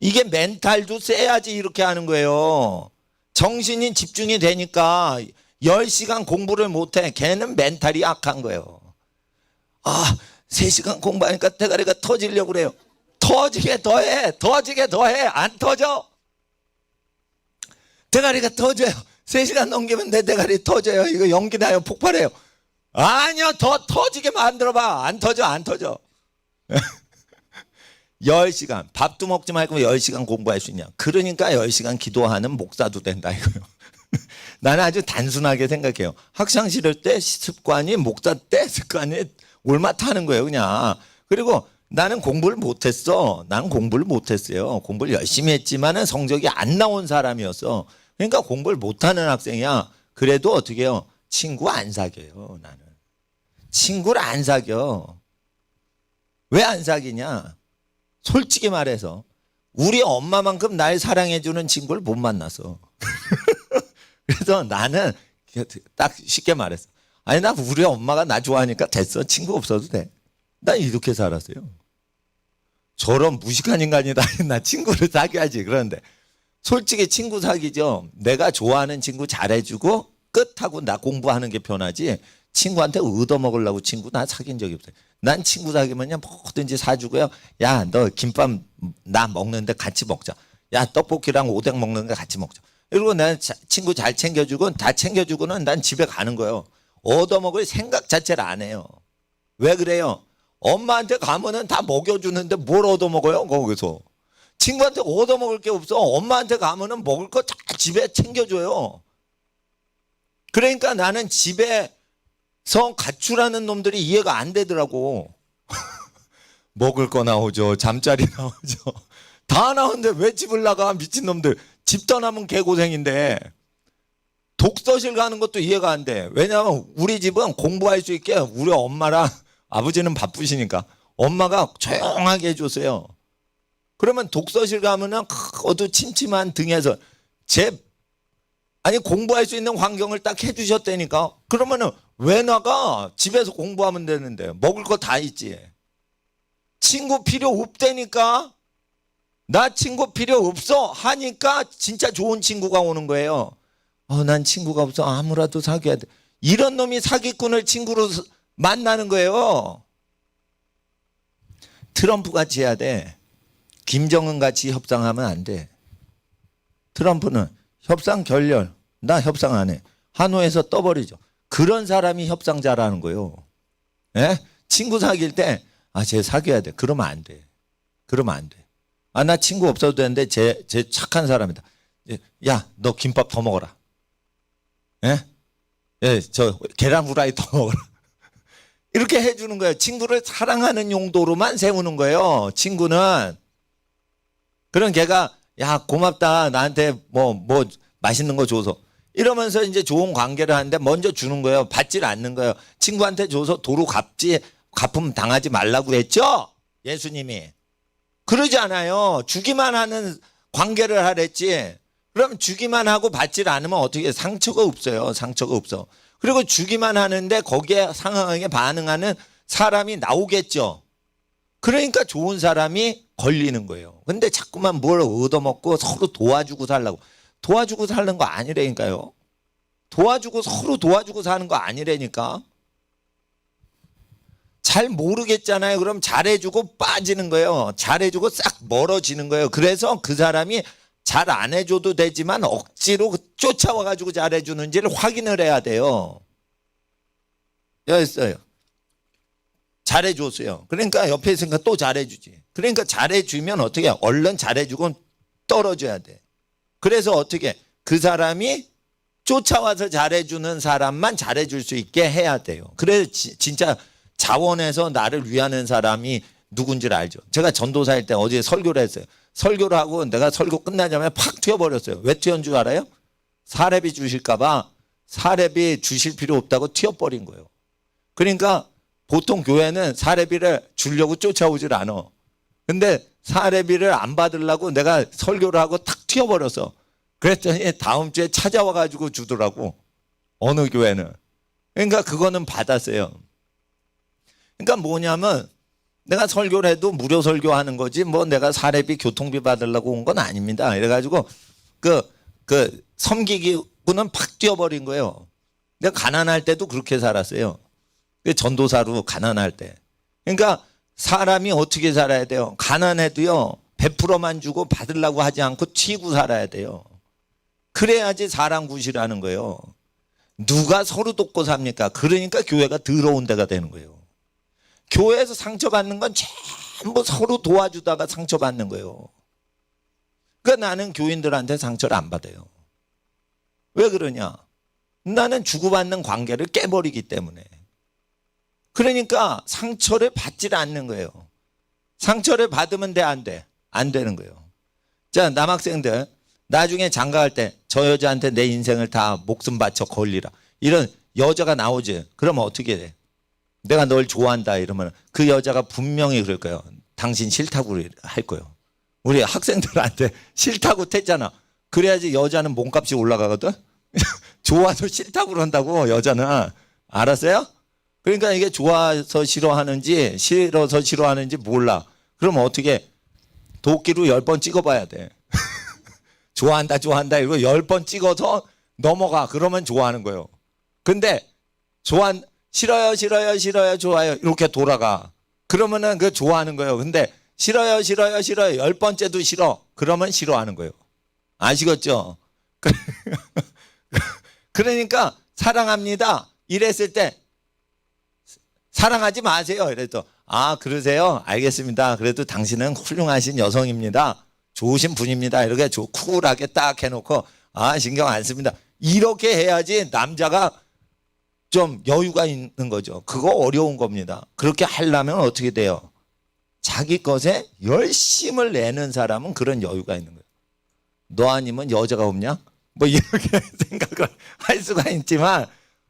이게 멘탈도 세야지 이렇게 하는 거예요. 정신이 집중이 되니까 10시간 공부를 못해. 걔는 멘탈이 약한 거예요. 3시간 공부하니까 대가리가 터지려고 그래요. 터지게 더해. 터지게 더해. 안 터져. 대가리가 터져요. 3시간 넘기면 내 대가리 터져요. 이거 연기 나요. 폭발해요. 아니요. 더 터지게 만들어봐. 안 터져. 안 터져. 10시간. 밥도 먹지 말고 10시간 공부할 수 있냐. 그러니까 10시간 기도하는 목사도 된다 이거요. 나는 아주 단순하게 생각해요. 학창시절 때 습관이 목사 때 습관이 올맡아는 거예요 그냥. 그리고 나는 공부를 못했어. 나는 공부를 못했어요. 공부를 열심히 했지만은 성적이 안 나온 사람이었어. 그러니까 공부를 못하는 학생이야. 그래도 어떻게 해요? 친구 안 사귀어요. 나는 친구를 안 사귀어. 왜 안 사귀냐? 솔직히 말해서 우리 엄마만큼 날 사랑해주는 친구를 못 만났어. 그래서 나는 딱 쉽게 말했어. 아니 나 우리 엄마가 나 좋아하니까 됐어. 친구 없어도 돼. 난 이렇게 살았어요. 저런 무식한 인간이다. 나 친구를 사귀어야지. 그런데 솔직히 친구 사귀죠. 내가 좋아하는 친구 잘해주고 끝하고 나 공부하는 게 편하지. 친구한테 얻어먹으려고 친구 나 사귄 적이 없어요. 난 친구 사귀면요 뭐든지 사주고요. 야 너 김밥 나 먹는데 같이 먹자. 야 떡볶이랑 오뎅 먹는데 같이 먹자. 그리고 난 친구 잘 챙겨주고 다 챙겨주고는 난 집에 가는 거예요. 얻어먹을 생각 자체를 안 해요. 왜 그래요? 엄마한테 가면은 다 먹여주는데 뭘 얻어먹어요 거기서. 친구한테 얻어먹을 게 없어. 엄마한테 가면은 먹을 거 다 집에 챙겨줘요. 그러니까 나는 집에서 가출하는 놈들이 이해가 안 되더라고. 먹을 거 나오죠. 잠자리 나오죠. 다 나오는데 왜 집을 나가 미친놈들. 집 떠나면 개고생인데. 독서실 가는 것도 이해가 안 돼. 왜냐하면 우리 집은 공부할 수 있게 우리 엄마랑 아버지는 바쁘시니까 엄마가 조용하게 해줬어요. 그러면 독서실 가면은 어두침침한 등에서 아니 공부할 수 있는 환경을 딱 해주셨다니까. 그러면은 왜 나가? 집에서 공부하면 되는데 먹을 거 다 있지. 친구 필요 없다니까. 나 친구 필요 없어 하니까 진짜 좋은 친구가 오는 거예요. 난 친구가 없어. 아무라도 사귀어야 돼. 이런 놈이 사기꾼을 친구로 만나는 거예요. 트럼프 같이 해야 돼. 김정은 같이 협상하면 안 돼. 트럼프는 협상 결렬. 나 협상 안 해. 하노이에서 떠버리죠. 그런 사람이 협상 잘하는 거예요. 예? 친구 사귈 때 쟤 사귀어야 돼. 그러면 안 돼. 그러면 안 돼. 나 친구 없어도 되는데 쟤 착한 사람이다. 야, 너 김밥 더 먹어라. 예? 예, 저 계란 후라이 더 먹어라. 이렇게 해주는 거예요. 친구를 사랑하는 용도로만 세우는 거예요. 친구는. 그런 걔가 야, 고맙다. 나한테 뭐 맛있는 거 줘서. 이러면서 이제 좋은 관계를 하는데 먼저 주는 거예요. 받질 않는 거예요. 친구한테 줘서 도로 갚음 당하지 말라고 그랬죠? 예수님이. 그러지 않아요. 주기만 하는 관계를 하랬지. 그럼 주기만 하고 받질 않으면 어떻게 상처가 없어요. 상처가 없어. 그리고 주기만 하는데 거기에 상황에 반응하는 사람이 나오겠죠. 그러니까 좋은 사람이 걸리는 거예요. 근데 자꾸만 뭘 얻어먹고 서로 도와주고 살라고. 도와주고 사는 거 아니라니까요. 도와주고 서로 도와주고 사는 거 아니라니까. 잘 모르겠잖아요. 그럼 잘해주고 빠지는 거예요. 잘해주고 싹 멀어지는 거예요. 그래서 그 사람이 잘 안 해줘도 되지만 억지로 쫓아와가지고 잘해주는지를 확인을 해야 돼요. 여했어요. 잘해줬어요. 그러니까 옆에 있으니까 또 잘해주지. 그러니까 잘해주면 어떻게 해? 얼른 잘해주고 떨어져야 돼. 그래서 어떻게 그 사람이 쫓아와서 잘해주는 사람만 잘해줄 수 있게 해야 돼요. 그래서 진짜 자원해서 나를 위하는 사람이 누군지를 알죠. 제가 전도사일 때 어제 설교를 했어요. 설교를 하고 내가 설교 끝나자마자 팍 튀어버렸어요. 왜 튀어온 줄 알아요? 사례비 주실까 봐 사례비 주실 필요 없다고 튀어버린 거예요. 그러니까 보통 교회는 사례비를 주려고 쫓아오질 않아. 근데 사례비를 안 받으려고 내가 설교를 하고 탁 튀어버렸어. 그랬더니 다음 주에 찾아와가지고 주더라고. 어느 교회는. 그러니까 그거는 받았어요. 그러니까 뭐냐면 내가 설교를 해도 무료 설교하는 거지 뭐 내가 사례비 교통비 받으려고 온 건 아닙니다. 이래가지고 그 섬기기구는 팍 뛰어버린 거예요. 내가 가난할 때도 그렇게 살았어요. 전도사로 가난할 때. 그러니까 사람이 어떻게 살아야 돼요? 가난해도요. 100%만 주고 받으려고 하지 않고 튀고 살아야 돼요. 그래야지 사람 구실하는 거예요. 누가 서로 돕고 삽니까? 그러니까 교회가 더러운 데가 되는 거예요. 교회에서 상처받는 건 전부 서로 도와주다가 상처받는 거예요. 그러니까 나는 교인들한테 상처를 안 받아요. 왜 그러냐? 나는 주고받는 관계를 깨버리기 때문에. 그러니까 상처를 받질 않는 거예요. 상처를 받으면 돼, 안 돼? 안 되는 거예요. 자, 남학생들 나중에 장가갈 때 저 여자한테 내 인생을 다 목숨 바쳐 걸리라. 이런 여자가 나오지. 그러면 어떻게 돼? 내가 널 좋아한다 이러면 그 여자가 분명히 그럴 거예요. 당신 싫다고 할 거예요. 우리 학생들한테 싫다고 했잖아. 그래야지 여자는 몸값이 올라가거든. 좋아서 싫다고 그런다고 여자는. 알았어요? 그러니까 이게 좋아서 싫어하는지 싫어서 싫어하는지 몰라. 그럼 어떻게 도끼로 10번 찍어봐야 돼. 좋아한다 좋아한다 이거 10번 찍어서 넘어가. 그러면 좋아하는 거예요. 근데 싫어요 싫어요 싫어요 좋아요 이렇게 돌아가. 그러면은 그 좋아하는 거예요. 근데 싫어요 싫어요 싫어요 10번째도 싫어. 그러면 싫어하는 거예요. 아시겠죠? 그러니까 사랑합니다 이랬을 때 사랑하지 마세요. 이래도 아 그러세요? 알겠습니다. 그래도 당신은 훌륭하신 여성입니다. 좋으신 분입니다. 이렇게 쿨하게 딱 해놓고 아 신경 안 씁니다. 이렇게 해야지 남자가 좀 여유가 있는 거죠. 그거 어려운 겁니다. 그렇게 하려면 어떻게 돼요? 자기 것에 열심을 내는 사람은 그런 여유가 있는 거예요. 너 아니면 여자가 없냐? 뭐 이렇게 생각을 할 수가 있지만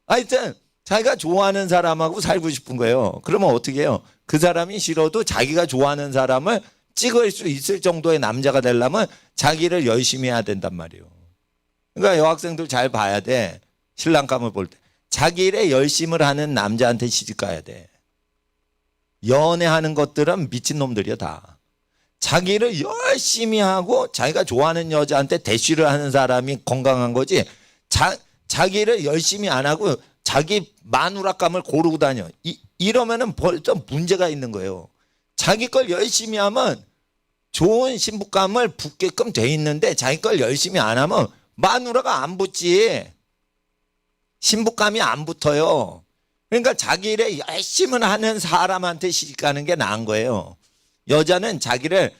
하여튼 자기가 좋아하는 사람하고 살고 싶은 거예요. 그러면 어떻게 해요? 그 사람이 싫어도 자기가 좋아하는 사람을 찍을 수 있을 정도의 남자가 되려면 자기를 열심히 해야 된단 말이에요. 그러니까 여학생들 잘 봐야 돼. 신랑감을 볼 때. 자기 일에 열심을 하는 남자한테 시집 가야 돼. 연애하는 것들은 미친놈들이야 다. 자기 일을 열심히 하고 자기가 좋아하는 여자한테 대쉬를 하는 사람이 건강한 거지. 자기 일을 열심히 안 하고 자기 마누라감을 고르고 다녀. 이러면은 벌써 문제가 있는 거예요. 자기 걸 열심히 하면 좋은 신부감을 붙게끔 돼 있는데 자기 걸 열심히 안 하면 마누라가 안 붙지. 신부감이 안 붙어요. 그러니까 자기 일에 열심히 하는 사람한테 시집가는 게 나은 거예요. 여자는 자기를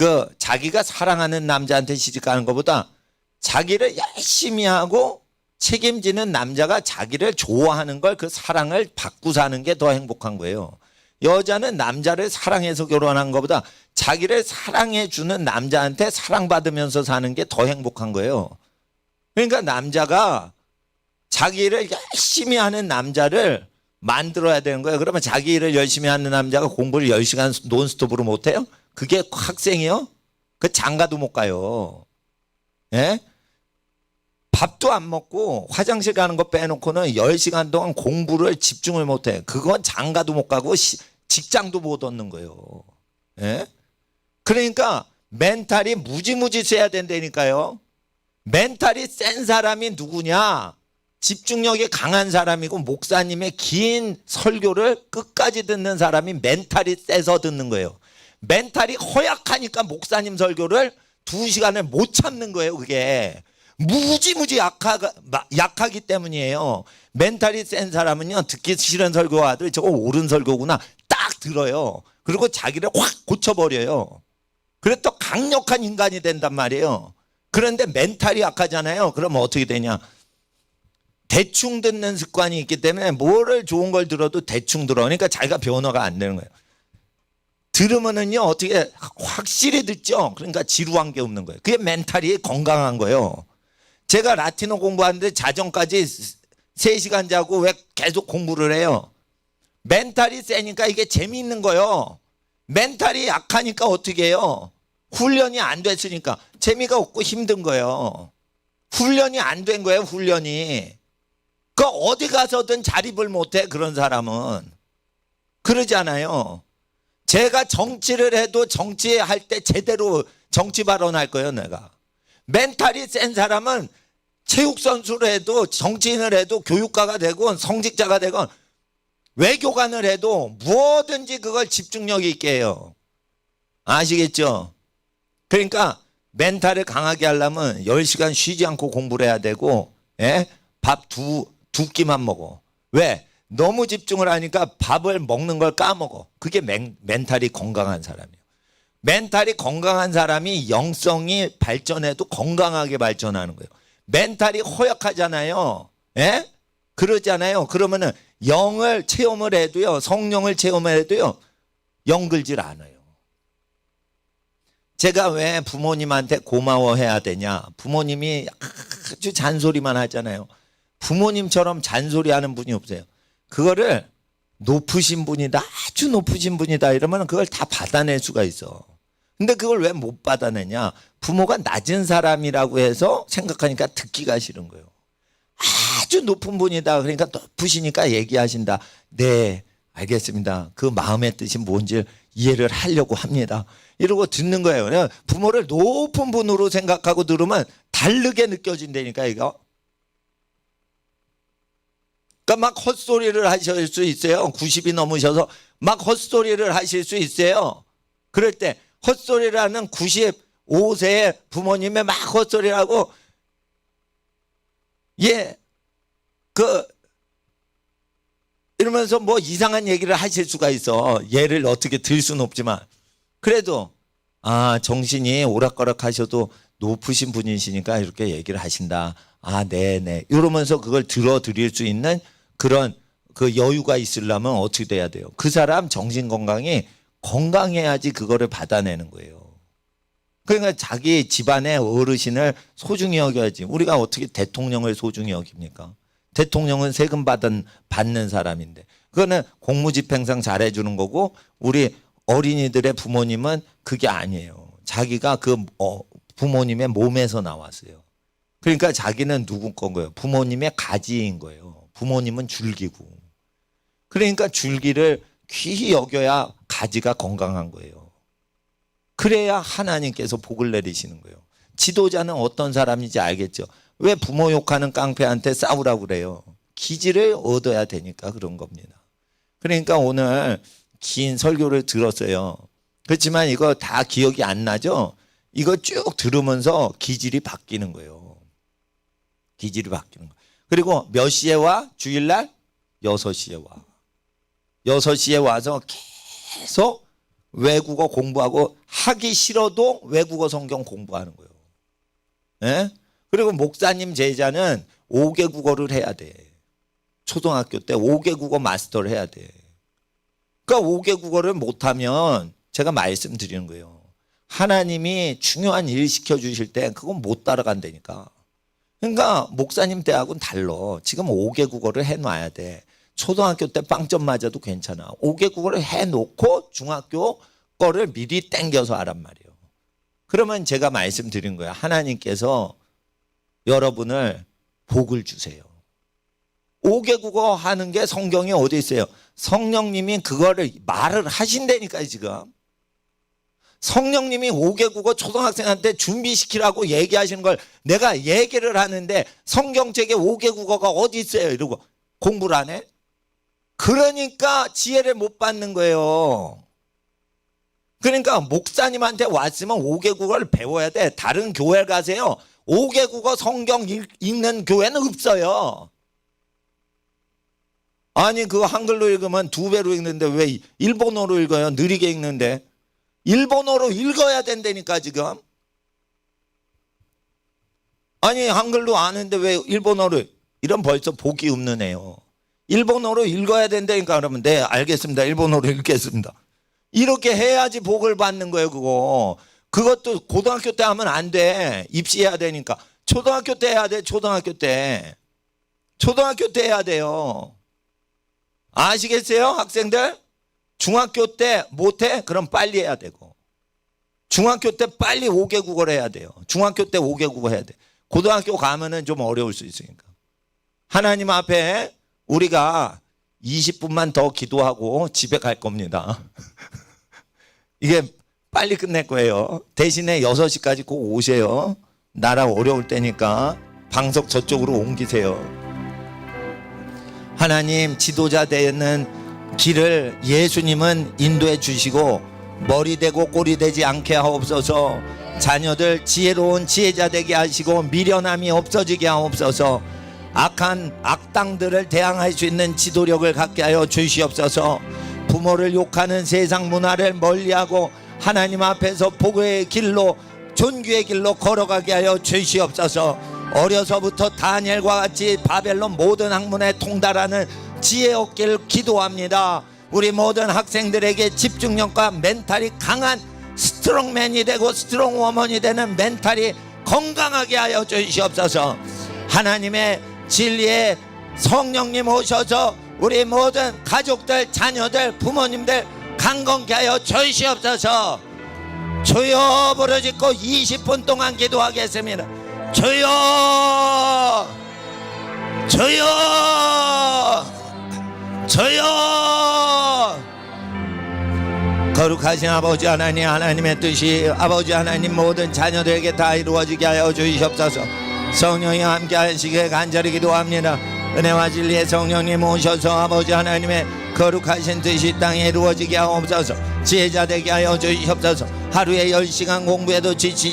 그 자기가 사랑하는 남자한테 시집가는 것보다 자기를 열심히 하고 책임지는 남자가 자기를 좋아하는 걸 그 사랑을 받고 사는 게 더 행복한 거예요. 여자는 남자를 사랑해서 결혼한 것보다 자기를 사랑해 주는 남자한테 사랑받으면서 사는 게 더 행복한 거예요. 그러니까 남자가 자기 일을 열심히 하는 남자를 만들어야 되는 거예요. 그러면 자기 일을 열심히 하는 남자가 공부를 10시간 논스톱으로 못해요? 그게 학생이요? 그 장가도 못 가요. 예? 밥도 안 먹고 화장실 가는 거 빼놓고는 10시간 동안 공부를 집중을 못해. 그건 장가도 못 가고 직장도 못 얻는 거예요. 예? 그러니까 멘탈이 무지무지 세야 된다니까요. 멘탈이 센 사람이 누구냐? 집중력이 강한 사람이고 목사님의 긴 설교를 끝까지 듣는 사람이 멘탈이 세서 듣는 거예요. 멘탈이 허약하니까 목사님 설교를 2시간을 못 참는 거예요. 그게 무지무지 약하기 때문이에요. 멘탈이 센 사람은요, 듣기 싫은 설교하들 저거 옳은 설교구나 딱 들어요. 그리고 자기를 확 고쳐버려요. 그래서 또 강력한 인간이 된단 말이에요. 그런데 멘탈이 약하잖아요. 그러면 어떻게 되냐? 대충 듣는 습관이 있기 때문에 뭐를 좋은 걸 들어도 대충 들어. 그러니까 자기가 변화가 안 되는 거예요. 들으면은요, 어떻게 확실히 듣죠? 그러니까 지루한 게 없는 거예요. 그게 멘탈이 건강한 거예요. 제가 라틴어 공부하는데 자정까지 3시간 자고 왜 계속 공부를 해요? 멘탈이 세니까 이게 재미있는 거예요. 멘탈이 약하니까 어떻게 해요? 훈련이 안 됐으니까 재미가 없고 힘든 거예요. 훈련이 안 된 거예요, 훈련이. 그 어디 가서든 자립을 못해, 그런 사람은. 그러잖아요. 제가 정치를 해도 정치할 때 제대로 정치 발언할 거예요, 내가. 멘탈이 센 사람은 체육선수를 해도 정치인을 해도 교육가가 되건 성직자가 되건 외교관을 해도 무엇든지 그걸 집중력 있게 해요. 아시겠죠? 그러니까 멘탈을 강하게 하려면 10시간 쉬지 않고 공부를 해야 되고, 예? 밥 두 끼만 먹어. 왜? 너무 집중을 하니까 밥을 먹는 걸 까먹어. 그게 멘탈이 건강한 사람이에요. 멘탈이 건강한 사람이 영성이 발전해도 건강하게 발전하는 거예요. 멘탈이 허약하잖아요. 예? 그러잖아요. 그러면은 영을 체험을 해도요, 성령을 체험을 해도요, 영 들질 않아요. 제가 왜 부모님한테 고마워해야 되냐? 부모님이 아주 잔소리만 하잖아요. 부모님처럼 잔소리하는 분이 없어요. 그거를 높으신 분이다, 아주 높으신 분이다 이러면 그걸 다 받아낼 수가 있어. 근데 그걸 왜 못 받아내냐? 부모가 낮은 사람이라고 해서 생각하니까 듣기가 싫은 거예요. 아주 높은 분이다, 그러니까 높으시니까 얘기하신다. 네, 알겠습니다. 그 마음의 뜻이 뭔지 이해를 하려고 합니다. 이러고 듣는 거예요. 부모를 높은 분으로 생각하고 들으면 다르게 느껴진다니까, 이거. 그러니까 막 헛소리를 하실 수 있어요. 90이 넘으셔서 막 헛소리를 하실 수 있어요. 그럴 때 헛소리를 하는 95세의 부모님의 막 헛소리를 하고, 예, 이러면서 뭐 이상한 얘기를 하실 수가 있어. 얘를 어떻게 들 수는 없지만. 그래도, 정신이 오락가락 하셔도 높으신 분이시니까 이렇게 얘기를 하신다. 네네. 이러면서 그걸 들어드릴 수 있는 그런 그 여유가 있으려면 어떻게 돼야 돼요? 그 사람 정신 건강이 건강해야지 그거를 받아내는 거예요. 그러니까 자기 집안의 어르신을 소중히 여겨야지. 우리가 어떻게 대통령을 소중히 여깁니까? 대통령은 세금 받는 사람인데. 그거는 공무집행상 잘해주는 거고, 우리 어린이들의 부모님은 그게 아니에요. 자기가 그 부모님의 몸에서 나왔어요. 그러니까 자기는 누구 건 거예요? 부모님의 가지인 거예요. 부모님은 줄기고. 그러니까 줄기를 귀히 여겨야 가지가 건강한 거예요. 그래야 하나님께서 복을 내리시는 거예요. 지도자는 어떤 사람인지 알겠죠? 왜 부모 욕하는 깡패한테 싸우라고 그래요? 기지를 얻어야 되니까 그런 겁니다. 그러니까 오늘 긴 설교를 들었어요. 그렇지만 이거 다 기억이 안 나죠? 이거 쭉 들으면서 기질이 바뀌는 거예요. 기질이 바뀌는 거예요. 그리고 몇 시에 와? 주일날? 6시에 와. 6시에 와서 계속 외국어 공부하고 하기 싫어도 외국어 성경 공부하는 거예요. 예? 그리고 목사님 제자는 5개 국어를 해야 돼. 초등학교 때 5개 국어 마스터를 해야 돼. 그러니까 5개 국어를 못하면 제가 말씀드리는 거예요. 하나님이 중요한 일 시켜주실 때 그건 못 따라간다니까. 그러니까 목사님 때하고는 달라. 지금 5개 국어를 해놔야 돼. 초등학교 때 빵점 맞아도 괜찮아. 5개 국어를 해놓고 중학교 거를 미리 땡겨서 하란 말이에요. 그러면 제가 말씀드린 거예요. 하나님께서 여러분을 복을 주세요. 5개 국어 하는 게 성경에 어디 있어요? 성령님이 그거를 말을 하신다니까요, 지금. 성령님이 5개 국어 초등학생한테 준비시키라고 얘기하시는 걸 내가 얘기를 하는데 성경책에 5개 국어가 어디 있어요? 이러고 공부를 안 해? 그러니까 지혜를 못 받는 거예요. 그러니까 목사님한테 왔으면 5개 국어를 배워야 돼. 다른 교회 가세요. 5개 국어 성경 읽는 교회는 없어요. 아니 그 한글로 읽으면 2배로 읽는데 왜 일본어로 읽어요? 느리게 읽는데. 일본어로 읽어야 된다니까 지금. 아니 한글로 아는데 왜 일본어로. 이런 벌써 복이 없는 애요. 일본어로 읽어야 된다니까. 그러면 네 알겠습니다. 일본어로 읽겠습니다. 이렇게 해야지 복을 받는 거예요. 그것도 고등학교 때 하면 안 돼. 입시해야 되니까. 초등학교 때 해야 돼. 초등학교 때 해야 돼요. 아시겠어요 학생들? 중학교 때 못해? 그럼 빨리 해야 되고. 중학교 때 빨리 5개 국어를 해야 돼요. 중학교 때 5개 국어 해야 돼. 고등학교 가면은 좀 어려울 수 있으니까. 하나님 앞에 우리가 20분만 더 기도하고 집에 갈 겁니다. 이게 빨리 끝낼 거예요. 대신에 6시까지 꼭 오세요. 나라 어려울 때니까 방석 저쪽으로 옮기세요. 하나님 지도자 되는 길을 예수님은 인도해 주시고 머리 되고 꼬리 되지 않게 하옵소서. 자녀들 지혜로운 지혜자 되게 하시고 미련함이 없어지게 하옵소서. 악한 악당들을 대항할 수 있는 지도력을 갖게 하여 주시옵소서. 부모를 욕하는 세상 문화를 멀리하고 하나님 앞에서 복의 길로 존귀의 길로 걸어가게 하여 주시옵소서. 어려서부터 다니엘과 같이 바벨론 모든 학문에 통달하는 지혜 얻기를 기도합니다. 우리 모든 학생들에게 집중력과 멘탈이 강한 스트롱맨이 되고 스트롱워먼이 되는 멘탈이 건강하게 하여 주시옵소서. 하나님의 진리의 성령님 오셔서 우리 모든 가족들, 자녀들, 부모님들 강건케 하여 주시옵소서. 주여 부르짖고 20분 동안 기도하겠습니다. 주여, 주여, 주여. 거룩하신 아버지 하나님, 하나님의 뜻이 아버지 하나님 모든 자녀들에게 다 이루어지게 하여 주시옵소서. 성령이 함께 하시기에 간절히 기도합니다. 은혜와 진리의 성령님 오셔서 아버지 하나님의 거룩하신 뜻이 땅에 이루어지게 하옵소서. 지혜자 되게 하여 주시옵소서. 하루에 10시간 공부해도 지치지